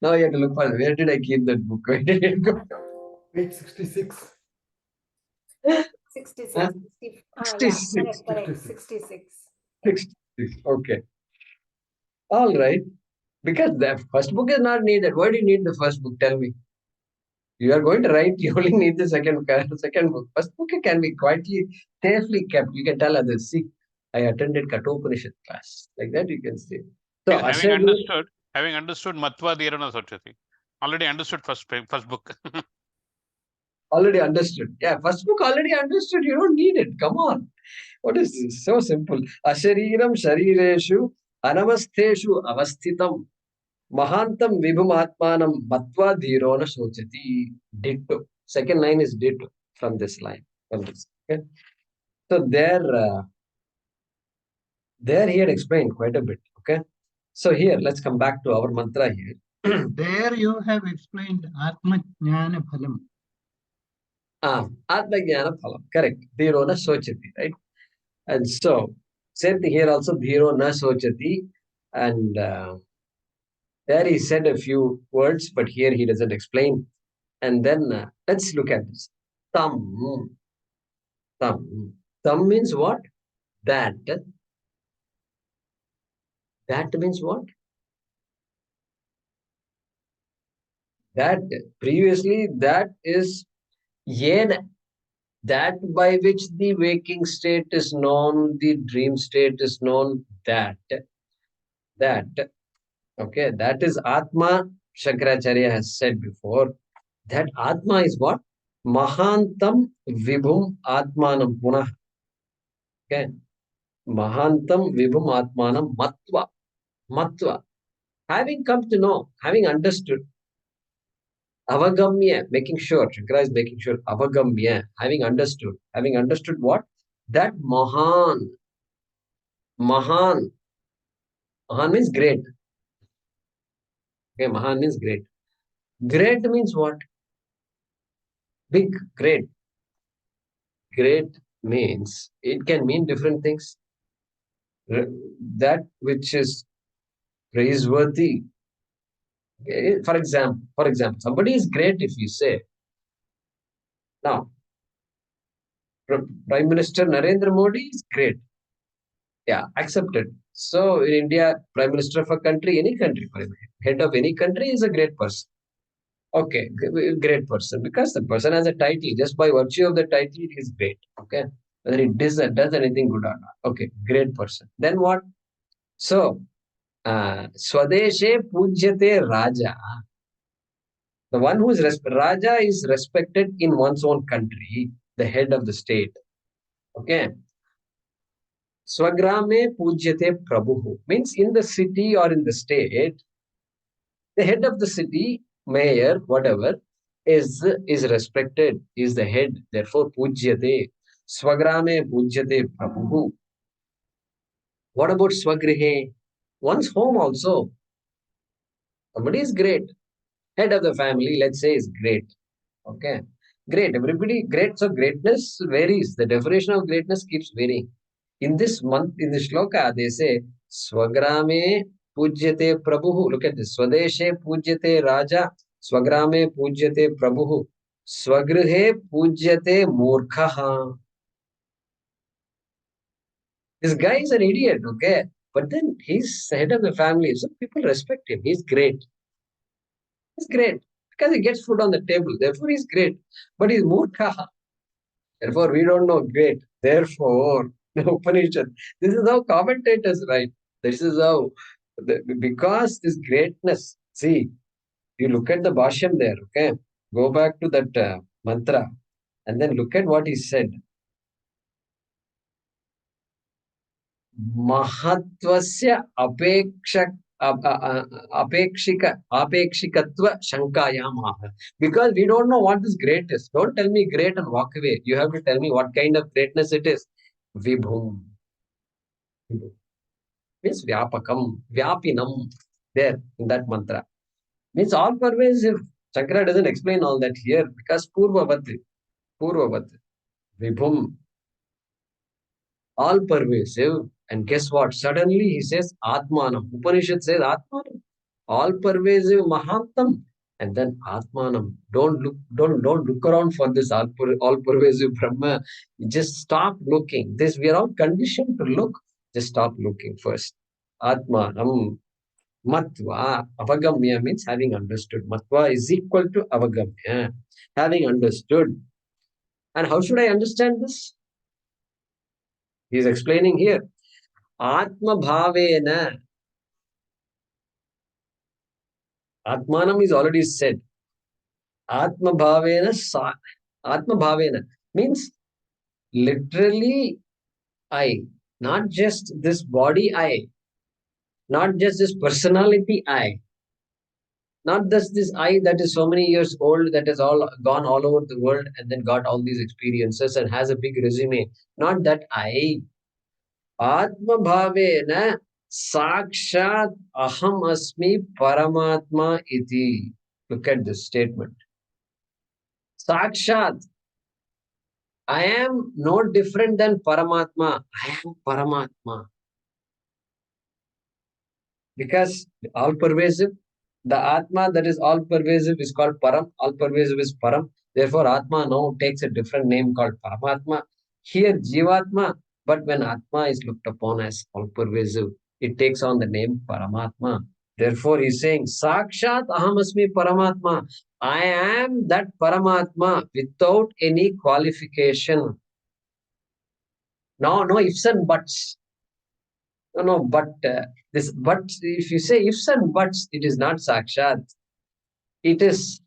Now you have to look for where did I keep that book? Where did it go? Page 66. 66. Huh? 66. Yeah, correct. 66. 66. Okay. All right. Because the first book is not needed. Why do you need the first book? Tell me. You are going to write, you only need the second book. First book can be quietly, safely kept. You can tell others, see, I attended Kathopanishad class. Like that you can say. So Having understood Matva Dherana Sochati. Already understood first book. already understood. Yeah, first book already understood. You don't need it. Come on. What is this? So simple. Ashariram sharireshu anavastheshu avasthitam mahantam vibhumatmanam matva dhirona sochati. Ditto. Second line is ditto from this line. From this. Okay. So there he had explained quite a bit. Okay. So here, let's come back to our mantra here. There you have explained Atma Jnana Phalam. Atma Jnana Phalam. Correct. Dhiro na sochati, right? And so, same thing here also, dhiro na sochati. And there he said a few words, but here he doesn't explain. And then let's look at this. Tam. Tam. Tam means what? That. That means what? That. Previously, that is yen. That by which the waking state is known, the dream state is known, that. Okay, that is Atma. Shankaracharya has said before. That Atma is what? Mahantam Vibhum Atmanam Punah. Okay. Mahantam Vibhum Atmanam Matva. Matva. Having come to know, having understood, Avagamya, making sure, Shankara is making sure, Avagamya, having understood what? That Mahan. Mahan means great. Okay, Mahan means great. Great means what? Big, great. Great means, it can mean different things. That which is praiseworthy. Okay, for example, somebody is great if you say, now, Prime Minister Narendra Modi is great. Yeah, accepted. So in India, Prime Minister of a country, any country, head of any country is a great person. Okay, great person. Because the person has a title, just by virtue of the title, he is great. Okay, whether he does anything good or not. Okay, great person. Then what? So, Swadeshe Pujyate Raja. The one who is Raja is respected in one's own country, the head of the state. Okay. Swagrame Pujyate Prabhu means in the city or in the state, the head of the city, mayor, whatever, is respected, is the head. Therefore, Pujyate. Swagrame Pujyate Prabhu. What about Swagrihe? One's home also. Somebody is great. Head of the family, let's say, is great. Okay. Great. Everybody great. So greatness varies. The definition of greatness keeps varying. In this month, in the shloka, they say, Swagrame Pujyate Prabhu. Look at this. Swadeshe Pujyate Raja. Swagrame Pujyate Prabhu. Swagrihe Pujyate Murkhaha. This guy is an idiot, okay? But then he's the head of the family. So people respect him. He's great. He's great. Because he gets food on the table. Therefore, he's great. But he's Murkhaha. Therefore, we don't know great. Therefore, the Upanishad. This is how commentators write. This is how, because this greatness. See, you look at the Bhaashyam there, okay? Go back to that mantra and then look at what he said. Mahatvasya apekshikatva shankayamaha. Because we don't know what this great is. Don't tell me great and walk away. You have to tell me what kind of greatness it is. Vibhum. Means vyapakam, vyapinam. There in that mantra. Means all pervasive. Shankara doesn't explain all that here because purvavat, vibhum, all pervasive. And guess what? Suddenly he says Atmanam. Upanishad says Atmanam. All pervasive Mahantam. And then Atmanam. Don't look around for this all pervasive Brahma. Just stop looking. This we are all conditioned to look. Just stop looking first. Atmanam. Matva. Avagamya means having understood. Matva is equal to Avagamya. Having understood. And how should I understand this? He is explaining here. Atma Bhavena. Atmanam is already said. Atma Bhavena. Atma Bhavena means literally I. Not just this body I. Not just this personality I. Not just this I that is so many years old, that has all gone all over the world and then got all these experiences and has a big resume. Not that I. Atma Bhavena Sakshat Aham Asmi Paramatma Iti. Look at this statement. Sakshat. I am no different than Paramatma. I am Paramatma. Because all pervasive, the Atma that is all pervasive is called Param. All pervasive is Param. Therefore, Atma now takes a different name called Paramatma. Here, Jivatma. But when Atma is looked upon as all pervasive, it takes on the name Paramatma. Therefore, he's saying, Sakshat Ahamasmi Paramatma. I am that Paramatma without any qualification. No ifs and buts. No, but this but if you say ifs and buts, it is not sakshat. It is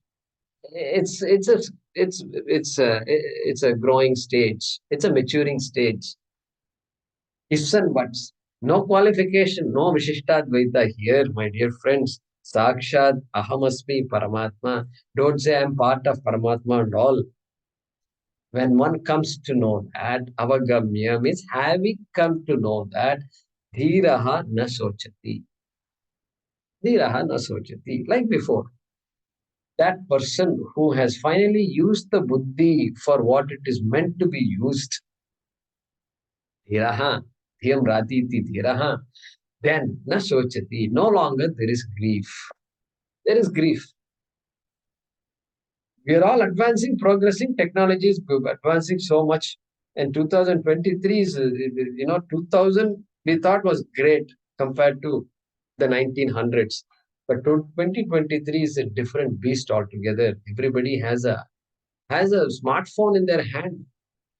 it's a growing stage. It's a maturing stage. Ifs and buts. No qualification, no Vishishtadvaita here, my dear friends. Sakshat Ahamasmi Paramatma. Don't say I'm part of Paramatma and all. When one comes to know that, avagamya means having come to know that, dhiraha na sochati. Dhiraha na sochati. Like before, that person who has finally used the buddhi for what it is meant to be used, dhiraha, dhiyam ratiti dhiraha, then na sochati. No longer there is grief. There is grief. We are all advancing, progressing. Technology is advancing so much. And 2023 is, 2000 we thought was great compared to the 1900s. But 2023 is a different beast altogether. Everybody has a smartphone in their hand.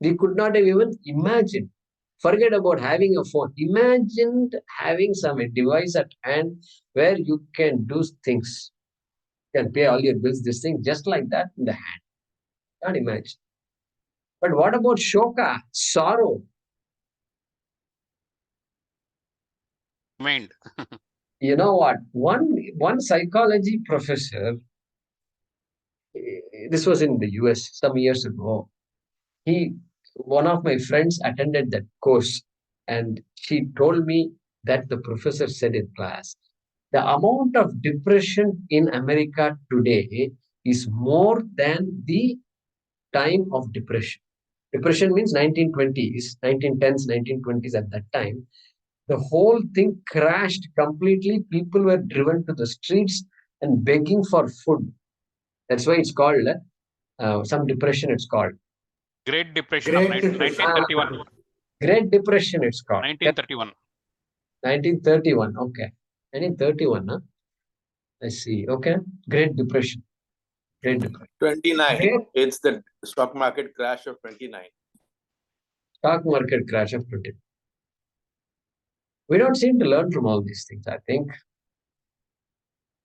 We could not have even imagined. Forget about having a phone. Imagine having some device at hand where you can do things. You can pay all your bills, this thing, just like that in the hand. Can't imagine. But what about shoka, sorrow? Mind. You know what? One psychology professor, this was in the US some years ago. One of my friends attended that course, and she told me that the professor said in class, the amount of depression in America today is more than the time of depression. Depression means 1920s, 1910s, 1920s at that time. The whole thing crashed completely. People were driven to the streets and begging for food. That's why it's called some depression. It's called Great Depression of Great Depression. 1931. Great Depression. It's called 1931. 1931. Okay, 1931. Huh? I see. Okay, Great Depression. Great Depression. 29. Great It's the stock market crash of 29. stock market crash of 20. We don't seem to learn from all these things, I think,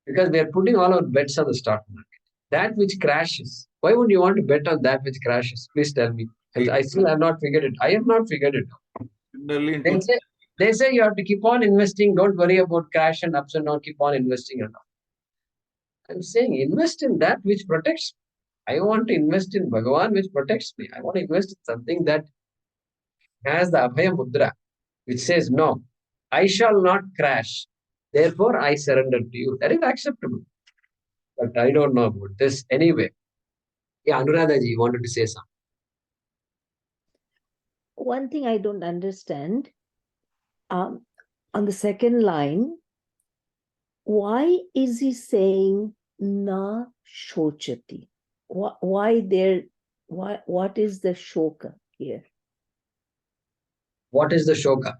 because we are putting all our bets on the stock market. That which crashes. Why would you want to bet on that which crashes? Please tell me. I still have not figured it. I have not figured it out. They say you have to keep on investing. Don't worry about crash and ups and downs. Keep on investing and all. I'm saying invest in that which protects. I want to invest in Bhagavan which protects me. I want to invest in something that has the Abhaya Mudra, which says, no, I shall not crash. Therefore, I surrender to you. That is acceptable. But I don't know about this anyway. Yeah, Anuradha ji, you wanted to say something. One thing I don't understand, on the second line, why is he saying na shochati? Why there? What is the shoka here? What is the shoka?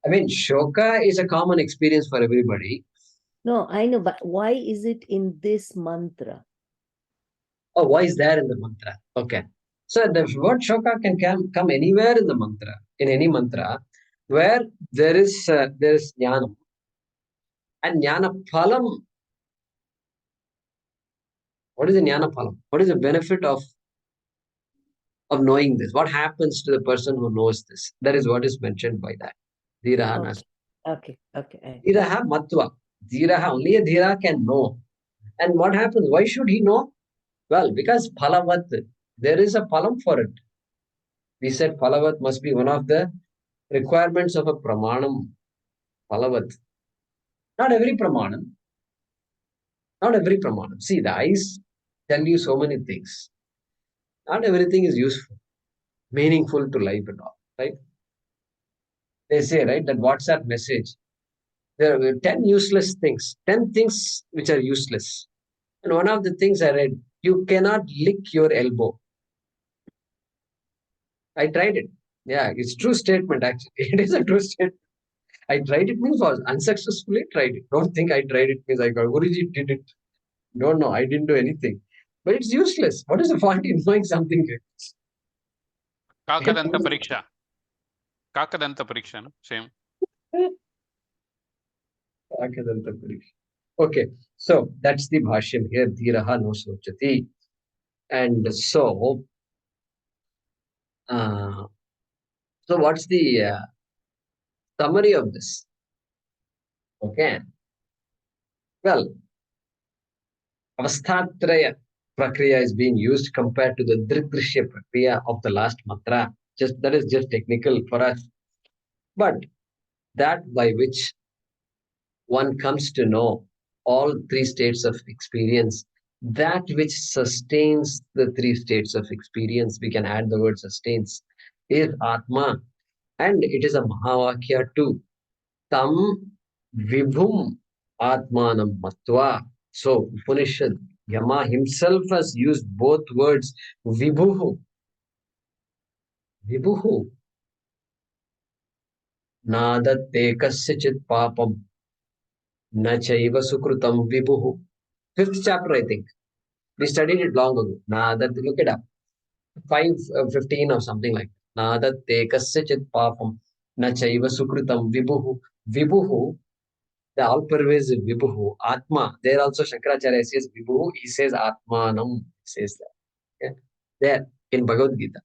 I mean, shoka is a common experience for everybody. No, I know, but why is it in this mantra? Oh, why is there in the mantra? Okay. So the word shoka can come anywhere in the mantra, in any mantra, where there is jnana. And jnana phalam. What is the jnana phalam? What is the benefit of knowing this? What happens to the person who knows this? That is what is mentioned by that. Dhiraha Okay. Dhiraha matva. Dhiraha, only a dhira can know. And what happens? Why should he know? Well, because phalavat, there is a phalam for it. We said phalavat must be one of the requirements of a pramanam. Phalavat. Not every pramanam. Not every pramanam. See, the eyes tell you so many things. Not everything is useful, meaningful to life and all, right? They say, right, that WhatsApp message, there are 10 useless things, 10 things which are useless. And one of the things I read, you cannot lick your elbow. I tried it. Yeah, it's true statement actually. It is a true statement. I tried it means was unsuccessfully tried it. Don't think I tried it means I got Guruji did it. No, I didn't do anything. But it's useless. What is the point in knowing something like this? Kakadanta Pariksha. Kakadanta Pariksha, no? Same. Okay, so that's the Bhaashyam here. Dhiraha no sochati. And so what's the summary of this? Okay. Well, Avasthatraya Prakriya is being used compared to the Dridrishya Prakriya of the last mantra. That is just technical for us. But that by which one comes to know all three states of experience, that which sustains the three states of experience, we can add the word sustains, is Atma. And it is a Mahavakya too. Tam Vibhum Atmanam Matva. So Upanishad, Yama himself has used both words, Vibhuhu. Vibhuhu. Nadatte kasyachit papam. Na chaiva sukrutam vibhuhu. Fifth chapter, I think. We studied it long ago. Look it up. 5:15 or something like that. Nadatte kasyachit papam. Na chaiva sukrutam vibhuhu. Vibhuhu, the all-pervasive vibhuhu. Atma. There also Shankaracharya says vibhuhu. He says atmanam. He says that. Okay? There in Bhagavad Gita.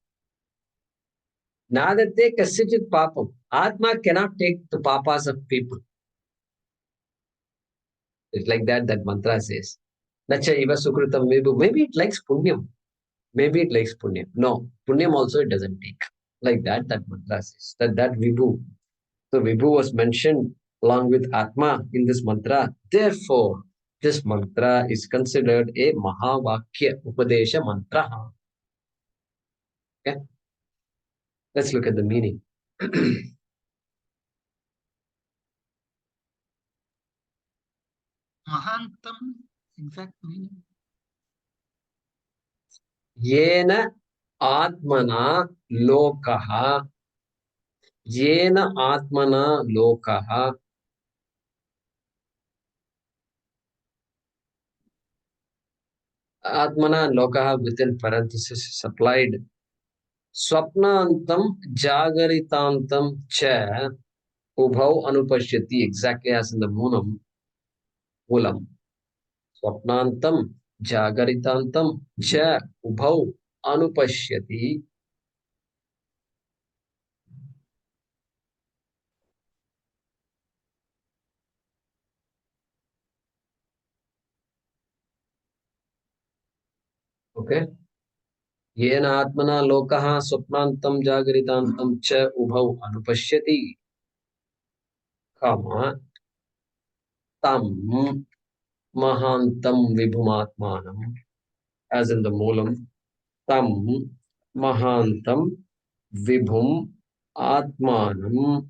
Nadatte kasyachit papam. Atma cannot take the papas of people. It's like that mantra says. Nacha iva sukrutam vibhu. Maybe it likes punyam. Maybe it likes punyam. No, punyam also it doesn't take. Like that mantra says. That vibhu. So vibhu was mentioned along with Atma in this mantra. Therefore, this mantra is considered a Mahavakya Upadesha mantra. Okay? Let's look at the meaning. Mahantam, exact meaning. Yena Atmana Lokaha. Yena Atmana Lokaha. Atmana and Lokaha within parenthesis supplied. Swapnantam Jagaritantam Cha Ubhau Anupashyati, exactly as in the Moolam. Swapnantam Jagaritantam Cha Ubhau Anupashyati. Okay. Yena Atmana Lokaha Swapnantam Jagaritantam Cha Ubhau Anupashyati. Kama Tam Mahantam Vibhumatmanam, as in the Moolam. Tam Mahantam Vibhum Atmanam.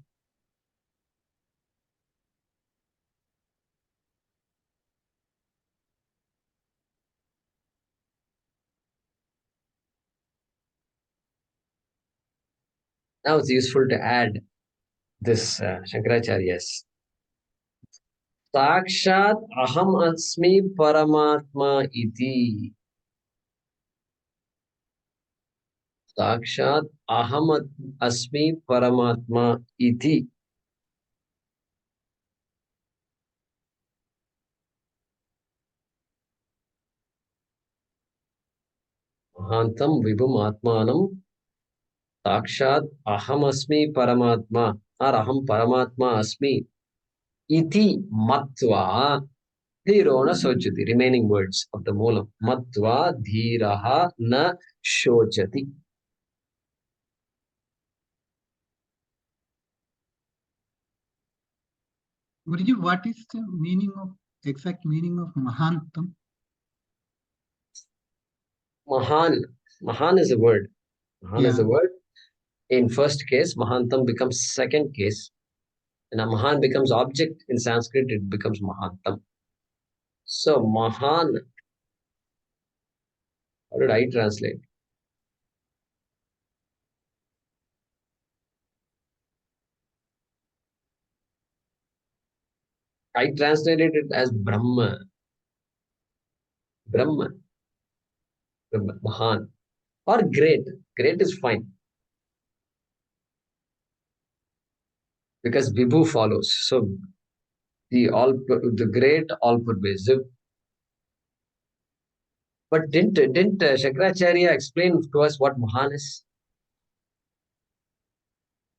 Now it's useful to add this Shankaracharya's. Sakshat aham asmi paramatma iti. Sakshat aham asmi paramatma iti. Mahantam vibhum atmanam. Sakshat aham asmi paramatma. Or aham paramatma asmi. Iti matva dhirona sochati. Remaining words of the moolam. Matva dhiraha na shochati. Guruji, what is the meaning of, exact meaning of Mahantam? Mahan. Mahan is a word. Mahan is Yeah. a word. In first case, Mahantam becomes second case. And a Mahan becomes object. In Sanskrit, it becomes Mahantam. So, Mahan, how did I translate? I translated it as Brahma. Brahma. Mahan. Or great. Great is fine. Because Vibhu follows. So, the great, all-pervasive. But didn't Shankaracharya explain to us what Mahan is?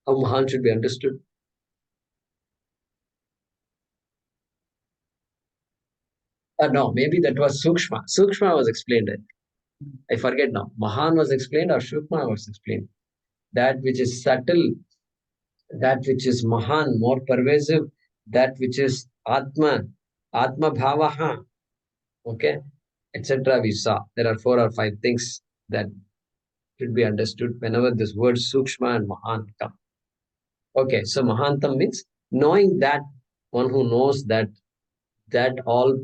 How Mahan should be understood? No, maybe that was Sukshma. Sukshma was explained. I forget now. Mahan was explained or Sukshma was explained. That which is subtle, that which is Mahan, more pervasive, that which is Atma, Atma Bhavaha, okay, etc. We saw. There are 4 or 5 things that should be understood whenever this word Sukshma and Mahan come. Okay, so Mahantam means knowing that, one who knows that all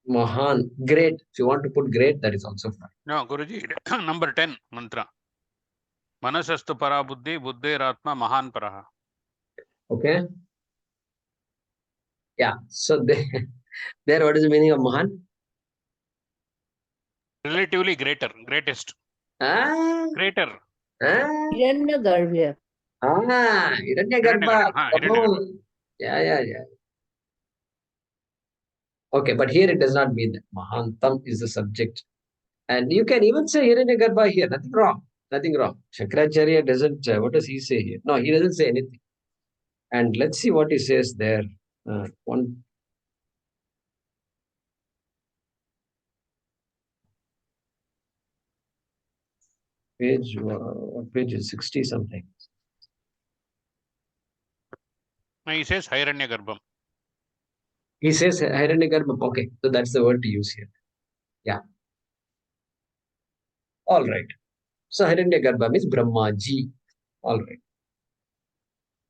Mahan, great. If you want to put great, that is also fine. No, Guruji, number 10 mantra. Manasastu para buddhi, buddhiratma mahan paraha. Okay. Yeah. So there, what is the meaning of Mahan? Relatively greater, greatest, Ah, greater. ah, Hiranyagarbha. Hiranyagarbha. Hiranyagarbha. Oh, yeah. Okay, but here it does not mean that. Mahantam is the subject. And you can even say Hiranyagarbha here. Nothing wrong. Nothing wrong. Shankaracharya doesn't, what does he say here? No, he doesn't say anything. And let's see what he says there. One page, what page is 60 something? He says Hiranyagarbham. He says Hiranyagarbha. Okay, so that's the word to use here. Yeah. All right. So Hiranyagarbha means Brahmaji. All right.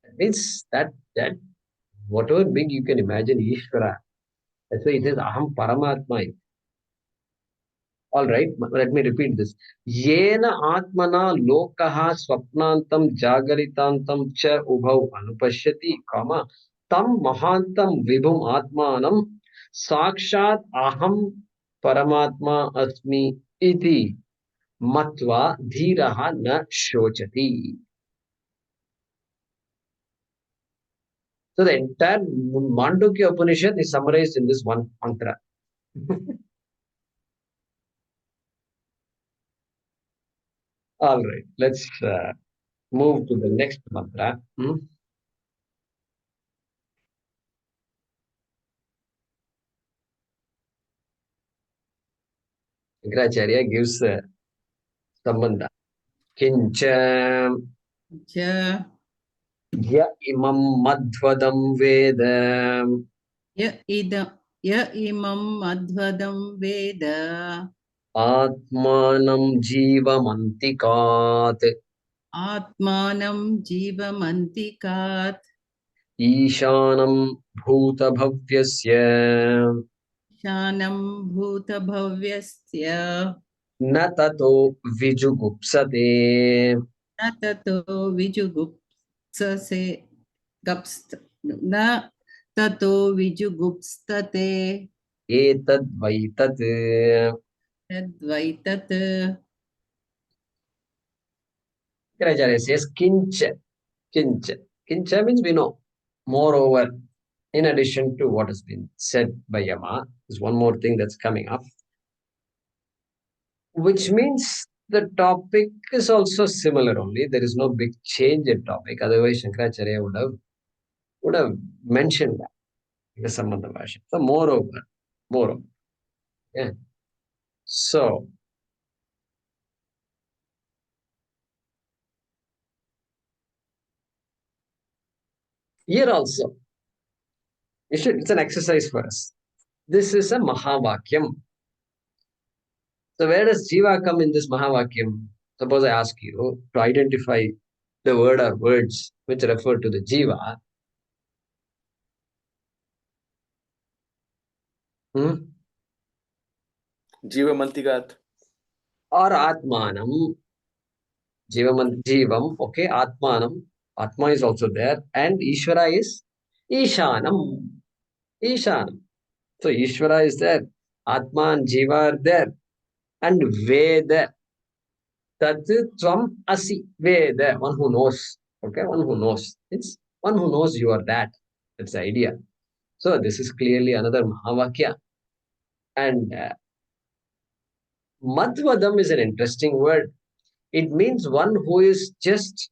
That means that whatever big you can imagine, Ishvara. That's why it says Aham Paramatma. All right, let me repeat this. Yena atmana lokaha swapnantam jagaritantam cha ubhau anupashyati, comma, tam mahantam vibhum atmanam sakshat aham paramatma asmi iti matva dhiraha na shochati. So the entire Mandukya Upanishad is summarized in this one mantra. All right, let's move to the next mantra. Shankaracharya gives sambandha. Kincha च ya imam madhvadam veda य इमं मध्वदं वेद atmanam jivamantikat आत्मानं जीवमन्तिकात् ishanam bhutabhavyasya शानं भूतभव्यस्य na tato vijugupsate. न ततो विजुगुप्ससे गप्स्त न ततो विजुगुप्स्तते Etad vaitat. यद्वैतत् Shankaracharya says kincha. Kincha. Kincha means we know. Moreover, in addition to what has been said by Yama, there's one more thing that's coming up, which means the topic is also similar only. There is no big change in topic. Otherwise, Shankaracharya would have mentioned that in the Sambandha Bhaashyam. So moreover. Yeah. So here also, it's an exercise for us. This is a Mahavakyam. So where does Jiva come in this Mahavakyam? Suppose I ask you to identify the word or words which refer to the Jiva. Jiva Mantigat. Or Atmanam. Jivam, okay, Atmanam. Atma is also there. And Ishvara is Ishanam. Ishanam. So Ishvara is there. Atma and Jiva are there. And Veda. Tat Tvam Asi. Veda. One who knows. Okay, one who knows. It's one who knows you are that. That's the idea. So this is clearly another Mahavakya. And Madhvadam is an interesting word. It means one who is just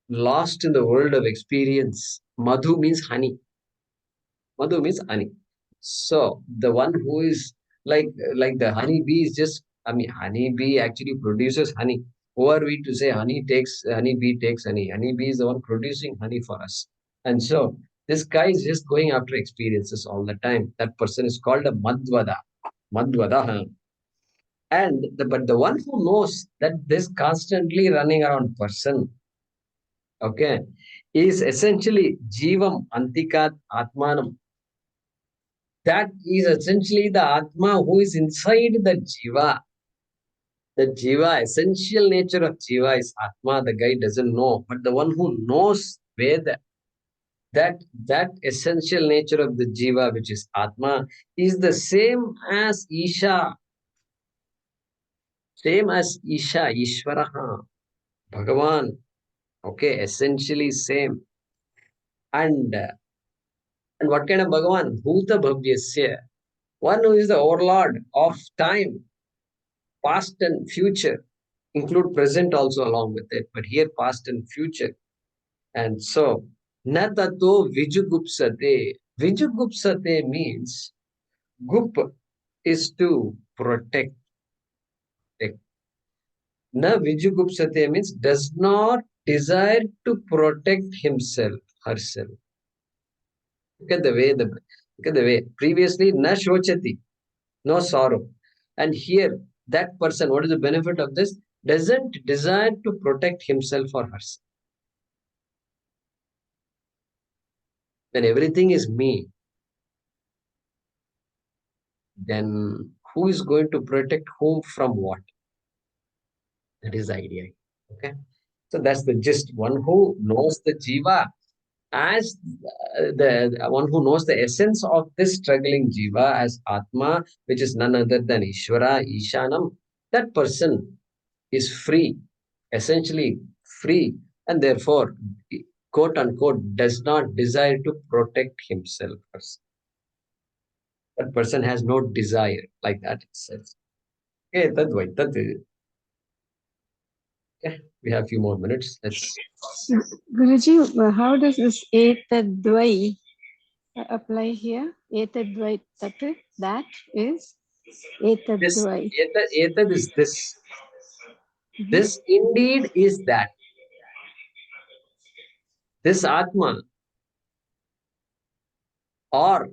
lost in the world of experience. Madhu means honey. Madhu means honey. So the one who is like the honey bee is just, I mean, honey bee actually produces honey. Who are we to say honey bee takes honey? Honey bee is the one producing honey for us. And so this guy is just going after experiences all the time. That person is called a Madhvada. Madhvada. And but the one who knows that this constantly running around person, okay, is essentially Jivam Antikat Atmanam. That is essentially the Atma who is inside the Jiva. The Jiva, essential nature of Jiva is Atma. The guy doesn't know, but the one who knows Veda, that essential nature of the jiva, which is Atma, is the same as Isha. Same as Isha, Ishvaraha, Bhagavan. Okay, essentially same. And what kind of Bhagavan? Bhuta Bhavyasya. One who is the overlord of time, past and future. Include present also along with it, but here past and future. And so, na tato vijugupsate. Vijugupsate means gup is to protect. Na vijugupsate means does not desire to protect himself, herself. Look at the way. Previously, na shochati, no sorrow. And here, that person, what is the benefit of this? Doesn't desire to protect himself or herself. When everything is me, then who is going to protect whom from what? That is the idea. Okay. So that's the gist. One who knows the jiva as the one who knows the essence of this struggling jiva as Atma, which is none other than Ishvara, Ishanam, that person is free, essentially free, and therefore, quote unquote, does not desire to protect himself. That person has no desire, like that it says. Okay, okay, we have a few more minutes. Let's. Guruji, how does this etadvai apply here? Etadvai tat, that is etadvai. Etad is this. This indeed is that. This Atma or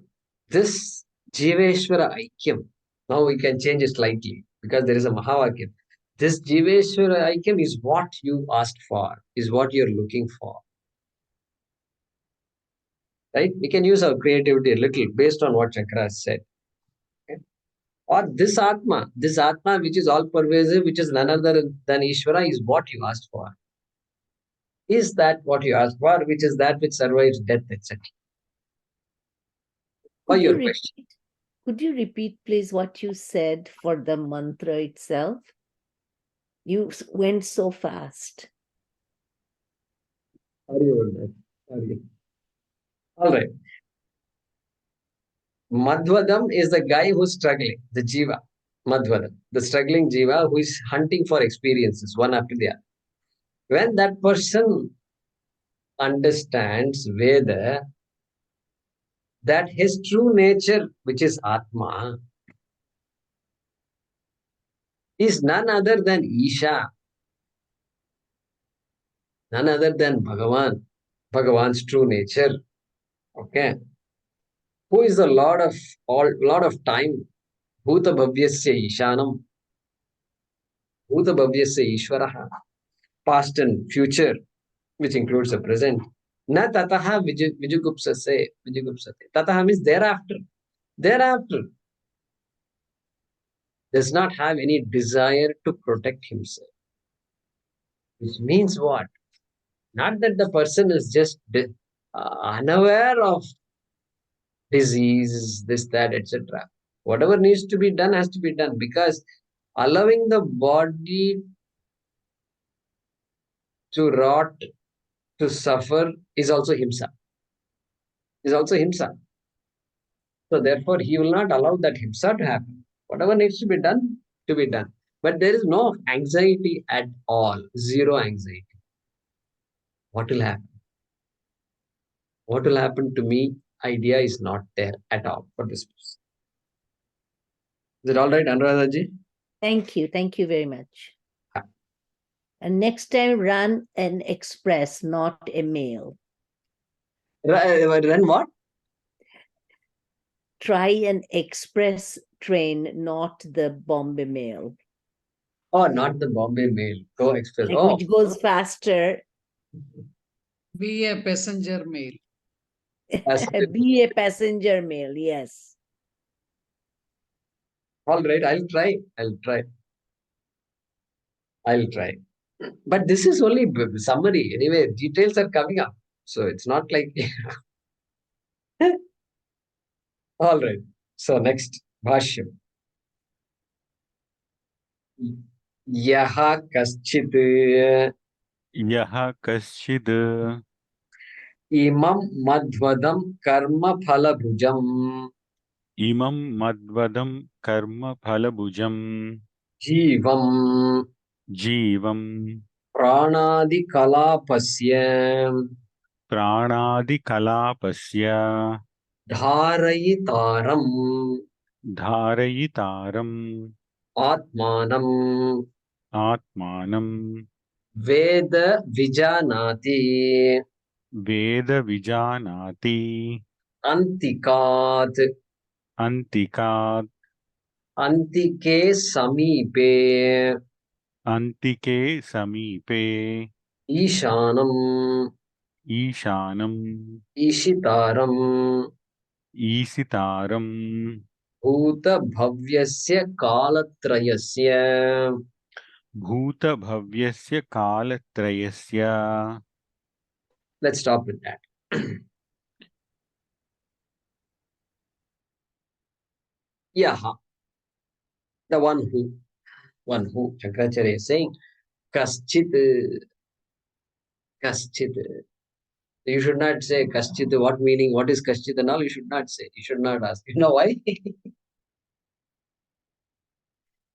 this Jiveshwara Aikyam. Now we can change it slightly because there is a Mahavakyam. This Jiveshwara Aikyam is what you asked for, is what you're looking for. Right? We can use our creativity a little based on what Shankara said. Okay? Or this Atma which is all pervasive, which is none other than Ishvara, is what you asked for. Is that what you asked for, which is that which survives death, etc. For your question. Could you repeat, please, what you said for the mantra itself? You went so fast. Sorry about that. Sorry. All right. Madhvadam is the guy who's struggling, the jiva. Madhvadam, the struggling jiva who is hunting for experiences, one after the other. When that person understands Veda, that his true nature, which is Atma, is none other than Isha, none other than Bhagavan, Bhagavan's true nature. Okay. Who is the Lord of all, Lord of time? Bhuta Bhavyasya Ishanam. Bhuta Bhavyasya Ishvaraha. Past and future, which includes the present. Na tataha vijugupsate. Tataha means thereafter. Thereafter. Does not have any desire to protect himself. Which means what? Not that the person is just unaware of disease, this, that, etc. Whatever needs to be done has to be done, because allowing the body to rot, to suffer, is also himsa. Is also himsa. So therefore, he will not allow that himsa to happen. Whatever needs to be done, to be done. But there is no anxiety at all. Zero anxiety. What will happen? What will happen to me? Idea is not there at all for this person. Is it all right, Anuradhaji? Thank you. Thank you very much. Ah. And next time, run an express, not a mail. Run what? Try an express train, not the Bombay mail. Oh, not the Bombay Mail. Go Express. Like, Oh, which goes faster. Be a passenger mail. Be a passenger mail, yes. all right. I'll try. But this is only summary. Anyway, details are coming up. So it's not like all right. So next, Bhaashyam. Yaha kaschit Yaha kaschid imam madhvadam karma phala bhujam imam madvadam karma phalabhujam jivam jivam pranadi kalapasya pranadi kalapasya dharayitaram dharayitaram atmanam atmanam veda vijanati veda vijanati antikat antikat antike samipe antike samipe ishanam ishanam ishitaram ईसितारम् भूतभव्यस्य कालत्रयस्य भूतभव्यस्य कालत्रयस्य let's stop with that. Yaha, the one who Shankaracharya is saying kaschit kaschit. You should not say kaschit. What meaning? What is kaschit and all? You should not say. You should not ask. You know why?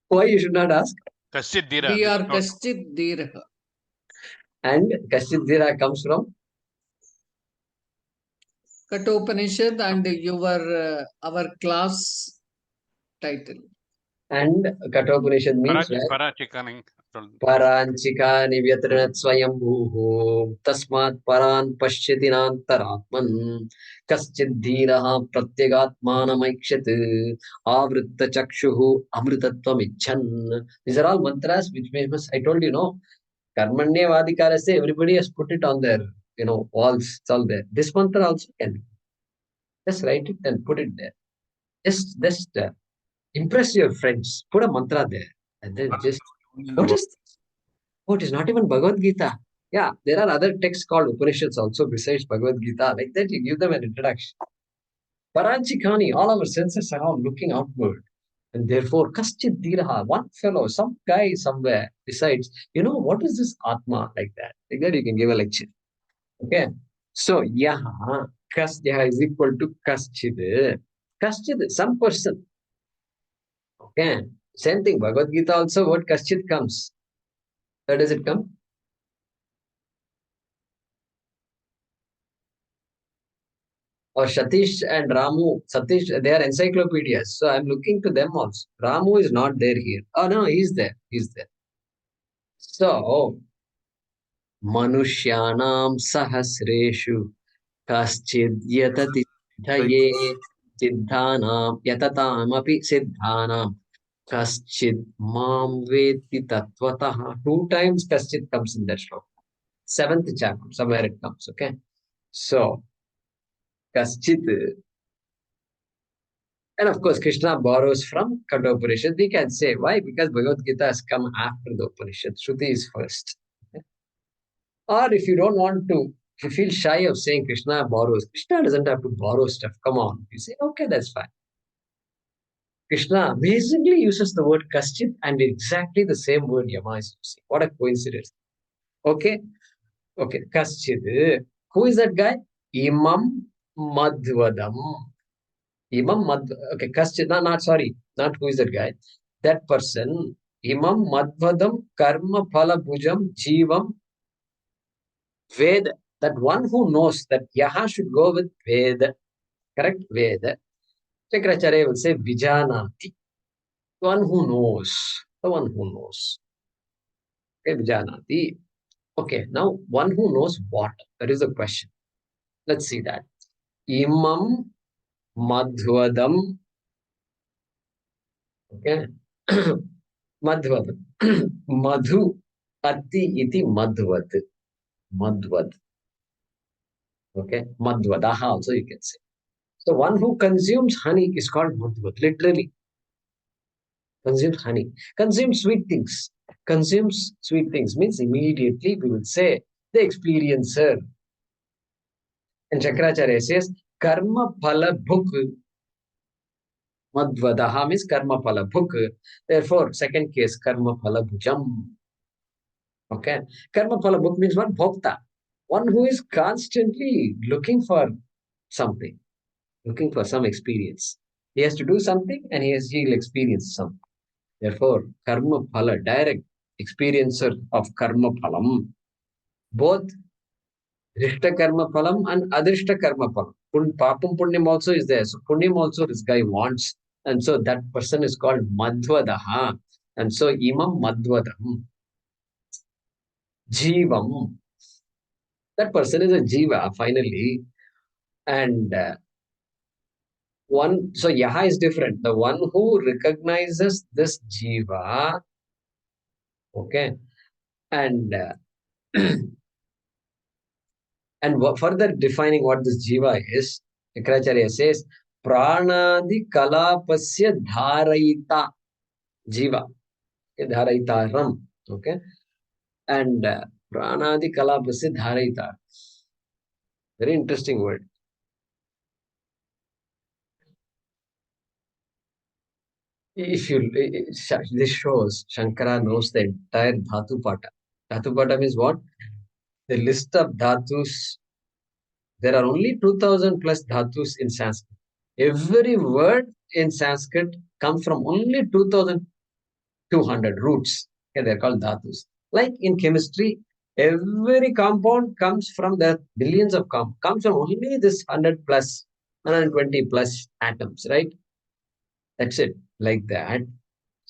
Why you should not ask? Kaschit Dhira. We This are is not Kaschit Dhiraha. And kaschit dhira comes from Kathopanishad and our class title. and Kathopanishad means where? Parachikaning. Paranchika nivyatrinat swayambhuhu tasmat paran pashyati nantaratman kaschid dhiraha pratyagatmanamaikshit avritta chakshuhu amritatvam icchan. These are all mantras which famous. I told you, no, karmanya vadikarasya, everybody has put it on their, walls. It's all there. This mantra also can be. Just write it and put it there. Just impress your friends. Put a mantra there. And then just, what is this? Oh, it is not even Bhagavad Gita. Yeah, there are other texts called Upanishads also besides Bhagavad Gita. Like that, you give them an introduction. Paranchikani, all our senses are all looking outward. And therefore, Kaschid Dhiraha, one fellow, some guy somewhere decides, what is this Atma like that? Like that, you can give a lecture. Okay. So, Yaha, Yaha is equal to Kaschid. Kaschid, some person. Okay. Same thing, Bhagavad Gita also, what Kaschid comes. Where does it come? Or Satish and Ramu. Satish, they are encyclopedias. So I'm looking to them also. Ramu is not there here. Oh, no, he's there. He's there. So, Manushyanam Sahasreshu Kaschid Yatati Siddhaye Siddhanam Yatataamapi Siddhanam Kaschid Mam Veti Tatvataha. 2 times Kaschid comes in that shloka. 7th chapter, somewhere it comes. Okay. So, Kaschid. And of course, Krishna borrows from Kathopanishad. We can say why? Because Bhagavad Gita has come after the Upanishad. Shruti is first. Okay? Or if you don't want to, if you feel shy of saying Krishna borrows, Krishna doesn't have to borrow stuff. Come on. You say, okay, that's fine. Krishna amazingly uses the word kaschit and exactly the same word Yama is using. What a coincidence. Okay. Okay. Kaschit. Who is that guy? Imam Madhvadam. Imam okay, Kaschit, not sorry, not who is that guy. That person, Imam Madhvadam Karma Phala Bhujam Jivam Veda. That one who knows that Yaha should go with Veda. Correct? Veda. Shankaracharya will say Vijanati. The one who knows. The one who knows. Okay, Vijanati. Okay, now one who knows what? That is the question. Let's see that. Imam Madhvadam. Okay. Madhvad. Madhu Ati iti Madhvad. Madhvad. Okay. Madhvadaha also you can say. So one who consumes honey is called Madhvad. Literally. Consumes honey. Consumes sweet things. Consumes sweet things means immediately we will say the experiencer. And Shankaracharya says, karma phala bhuk. Madvadaha means karma phala bhuk. Therefore, second case, karma phala bhujam. Okay. Karma phala bhuk means what? Bhokta. One who is constantly looking for something, looking for some experience. He has to do something and he'll experience something. Therefore, karma phala, direct experiencer of karma phalam, both drishta karma phalam and adrishta karma phalam. Papam punyam also is there. So punyam also this guy wants. And so that person is called madvadaha. And so imam madvadam. Jivam. That person is a jiva finally. And so yaha is different. The one who recognizes this jiva, okay, and further defining what this jiva is, Shankaracharya says, pranadi kalapasya dharayita jiva, dharayitaram, okay, and pranadi kalapasya dharayita. Very interesting word. If you, this shows Shankara knows the entire Dhatupata. Dhatupata means what? The list of dhatus. There are only 2000 plus dhatus in Sanskrit. Every word in Sanskrit comes from only 2200 roots. Okay, they're called dhatus. Like in chemistry, every compound comes from the billions of comes from only this 100 plus, 120 plus atoms, right? That's it. Like that,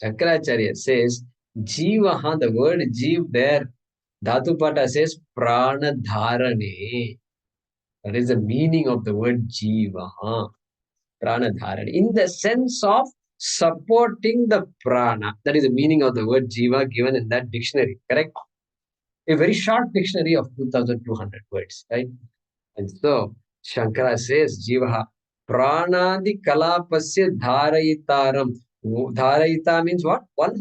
Shankaracharya says, Jivaha, the word Jiv there, Dhatupata says Prana Dharane. That is the meaning of the word Jivaha, Prana Dharane. In the sense of supporting the prana. That is the meaning of the word Jiva given in that dictionary, correct? A very short dictionary of 2200 words, right? And so Shankara says, Jivaha, Pranadi Kalapasya Dharayitaram. Dharayita means what? One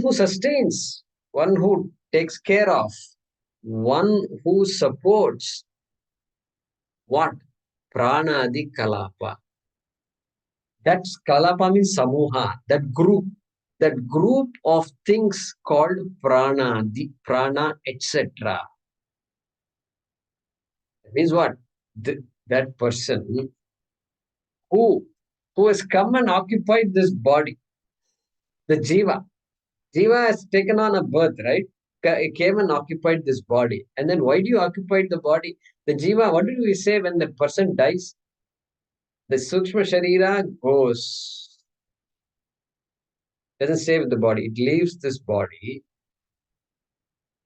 who sustains, one who takes care of, one who supports what? Pranadi Kalapa. That's Kalapa means Samuha, that group of things called Pranadi, Prana, etc. Means what? That person who has come and occupied this body, the Jiva. Jiva has taken on a birth, right? It came and occupied this body. And then why do you occupy the body? The Jiva, what do we say when the person dies? The Sukshma Sharira goes. Doesn't stay with the body. It leaves this body.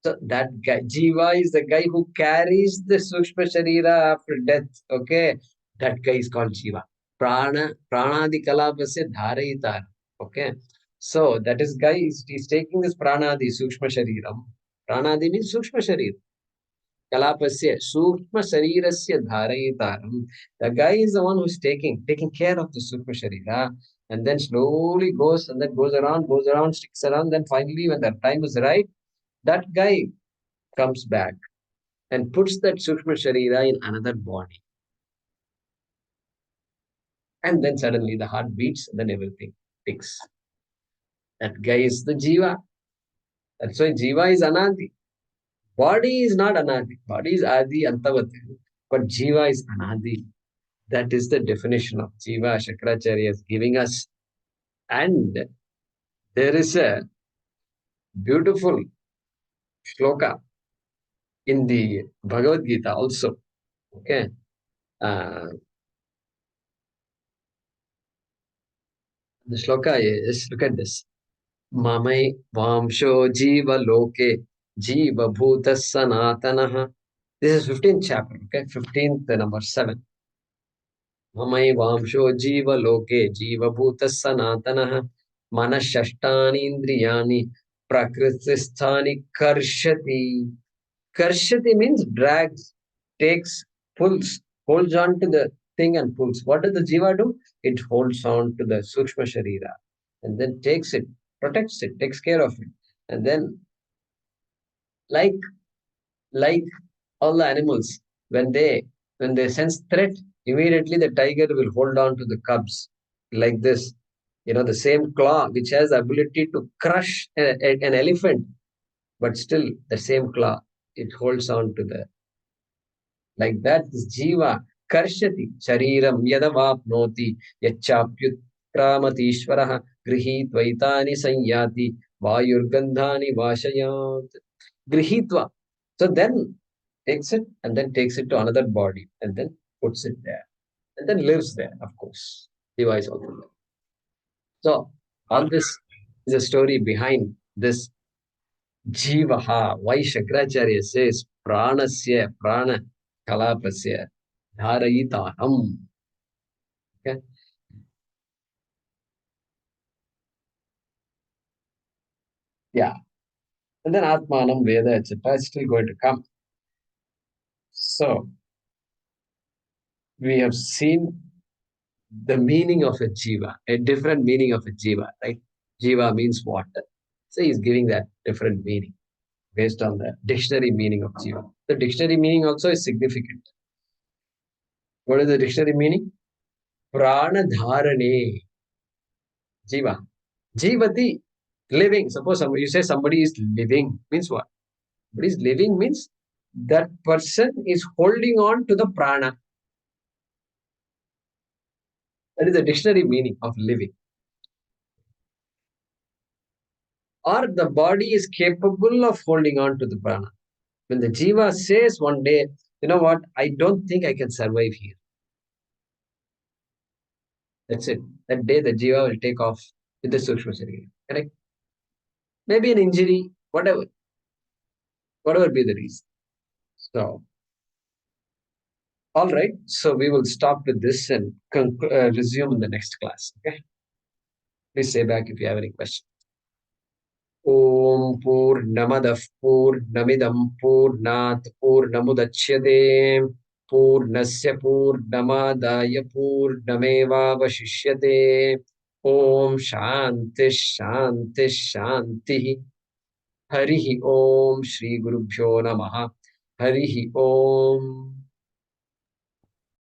So that guy, Jiva is the guy who carries the Sukshma Sharira after death. Okay. That guy is called Jiva. Pranadi Kalapasya Dharayitar. Okay. So that is guy, he's taking this Pranadi, Sukshma Shariram. Pranadi means Sukshma Sharir. Kalapasya, Sukshma Sharirasya Dharayitaram. The guy is the one who's taking care of the Sukshma Sharira. And then slowly goes and then goes around, sticks around. Then finally, when the time is right, that guy comes back and puts that Sukshma Sharira in another body. And then suddenly the heart beats and then everything ticks. That guy is the Jiva. That's why Jiva is Anadi. Body is not Anadi. Body is Adi Antavati. But Jiva is Anadi. That is the definition of Jiva Shankaracharya is giving us. And there is a beautiful shloka in the Bhagavad Gita also. Okay. The shloka is, look at this. Mamai Vamsho Jiva Loke Jiva Bhuta Sanatanaha. This is 15th chapter, okay? 15th, number 7. Mamai Vamsho Jiva Loke Jiva Bhuta Sanatanaha Manashashtani Indriyani Prakritisthani Karshati. Karshati means drags, takes, pulls, holds on to the thing and pulls. What does the Jiva do? It holds on to the Sukshma Sharira and then takes it, protects it, takes care of it. And then Like all the animals, when they sense threat, immediately the tiger will hold on to the cubs like this. The same claw which has the ability to crush an elephant, but still the same claw, it holds on to the, like that, this jiva karshati shariram yadavapnoti yachapyutkramatishvaraha grihitvaitani sanyati vayurgandhani vashayat grihitva. So then takes it and then takes it to another body and then puts it there and then lives there, of course. Jiva is also there. So all this is a story behind this Jivaha. Why Shankaracharya says pranasya prana kalapasya dharayitaham. Okay. Yeah. And then Atmanam, Veda, etc. is still going to come. So we have seen the meaning of a jiva, a different meaning of a jiva, right? Jiva means water. So he's giving that different meaning based on the dictionary meaning of jiva. The dictionary meaning also is significant. What is the dictionary meaning? Prana dharane. Jiva. Jivati. Living. Suppose you say somebody is living, means what? Somebody is living means that person is holding on to the prana. That is the dictionary meaning of living. Or the body is capable of holding on to the prana. When the jiva says one day, you know what, I don't think I can survive here. That's it. That day the jiva will take off with the Sukshma Sharira. Correct? Maybe an injury, whatever be the reason. So, all right. So we will stop with this and resume in the next class. Okay. Please say back if you have any questions. Om Purnamadah Purnamidam Purnat Purnamudachyate Purnasya Purnamadaya Purnamevavashishyate. Om Shanti Shanti Shanti. Harihi Om Shri Gurubhyo Namaha. Harihi Om.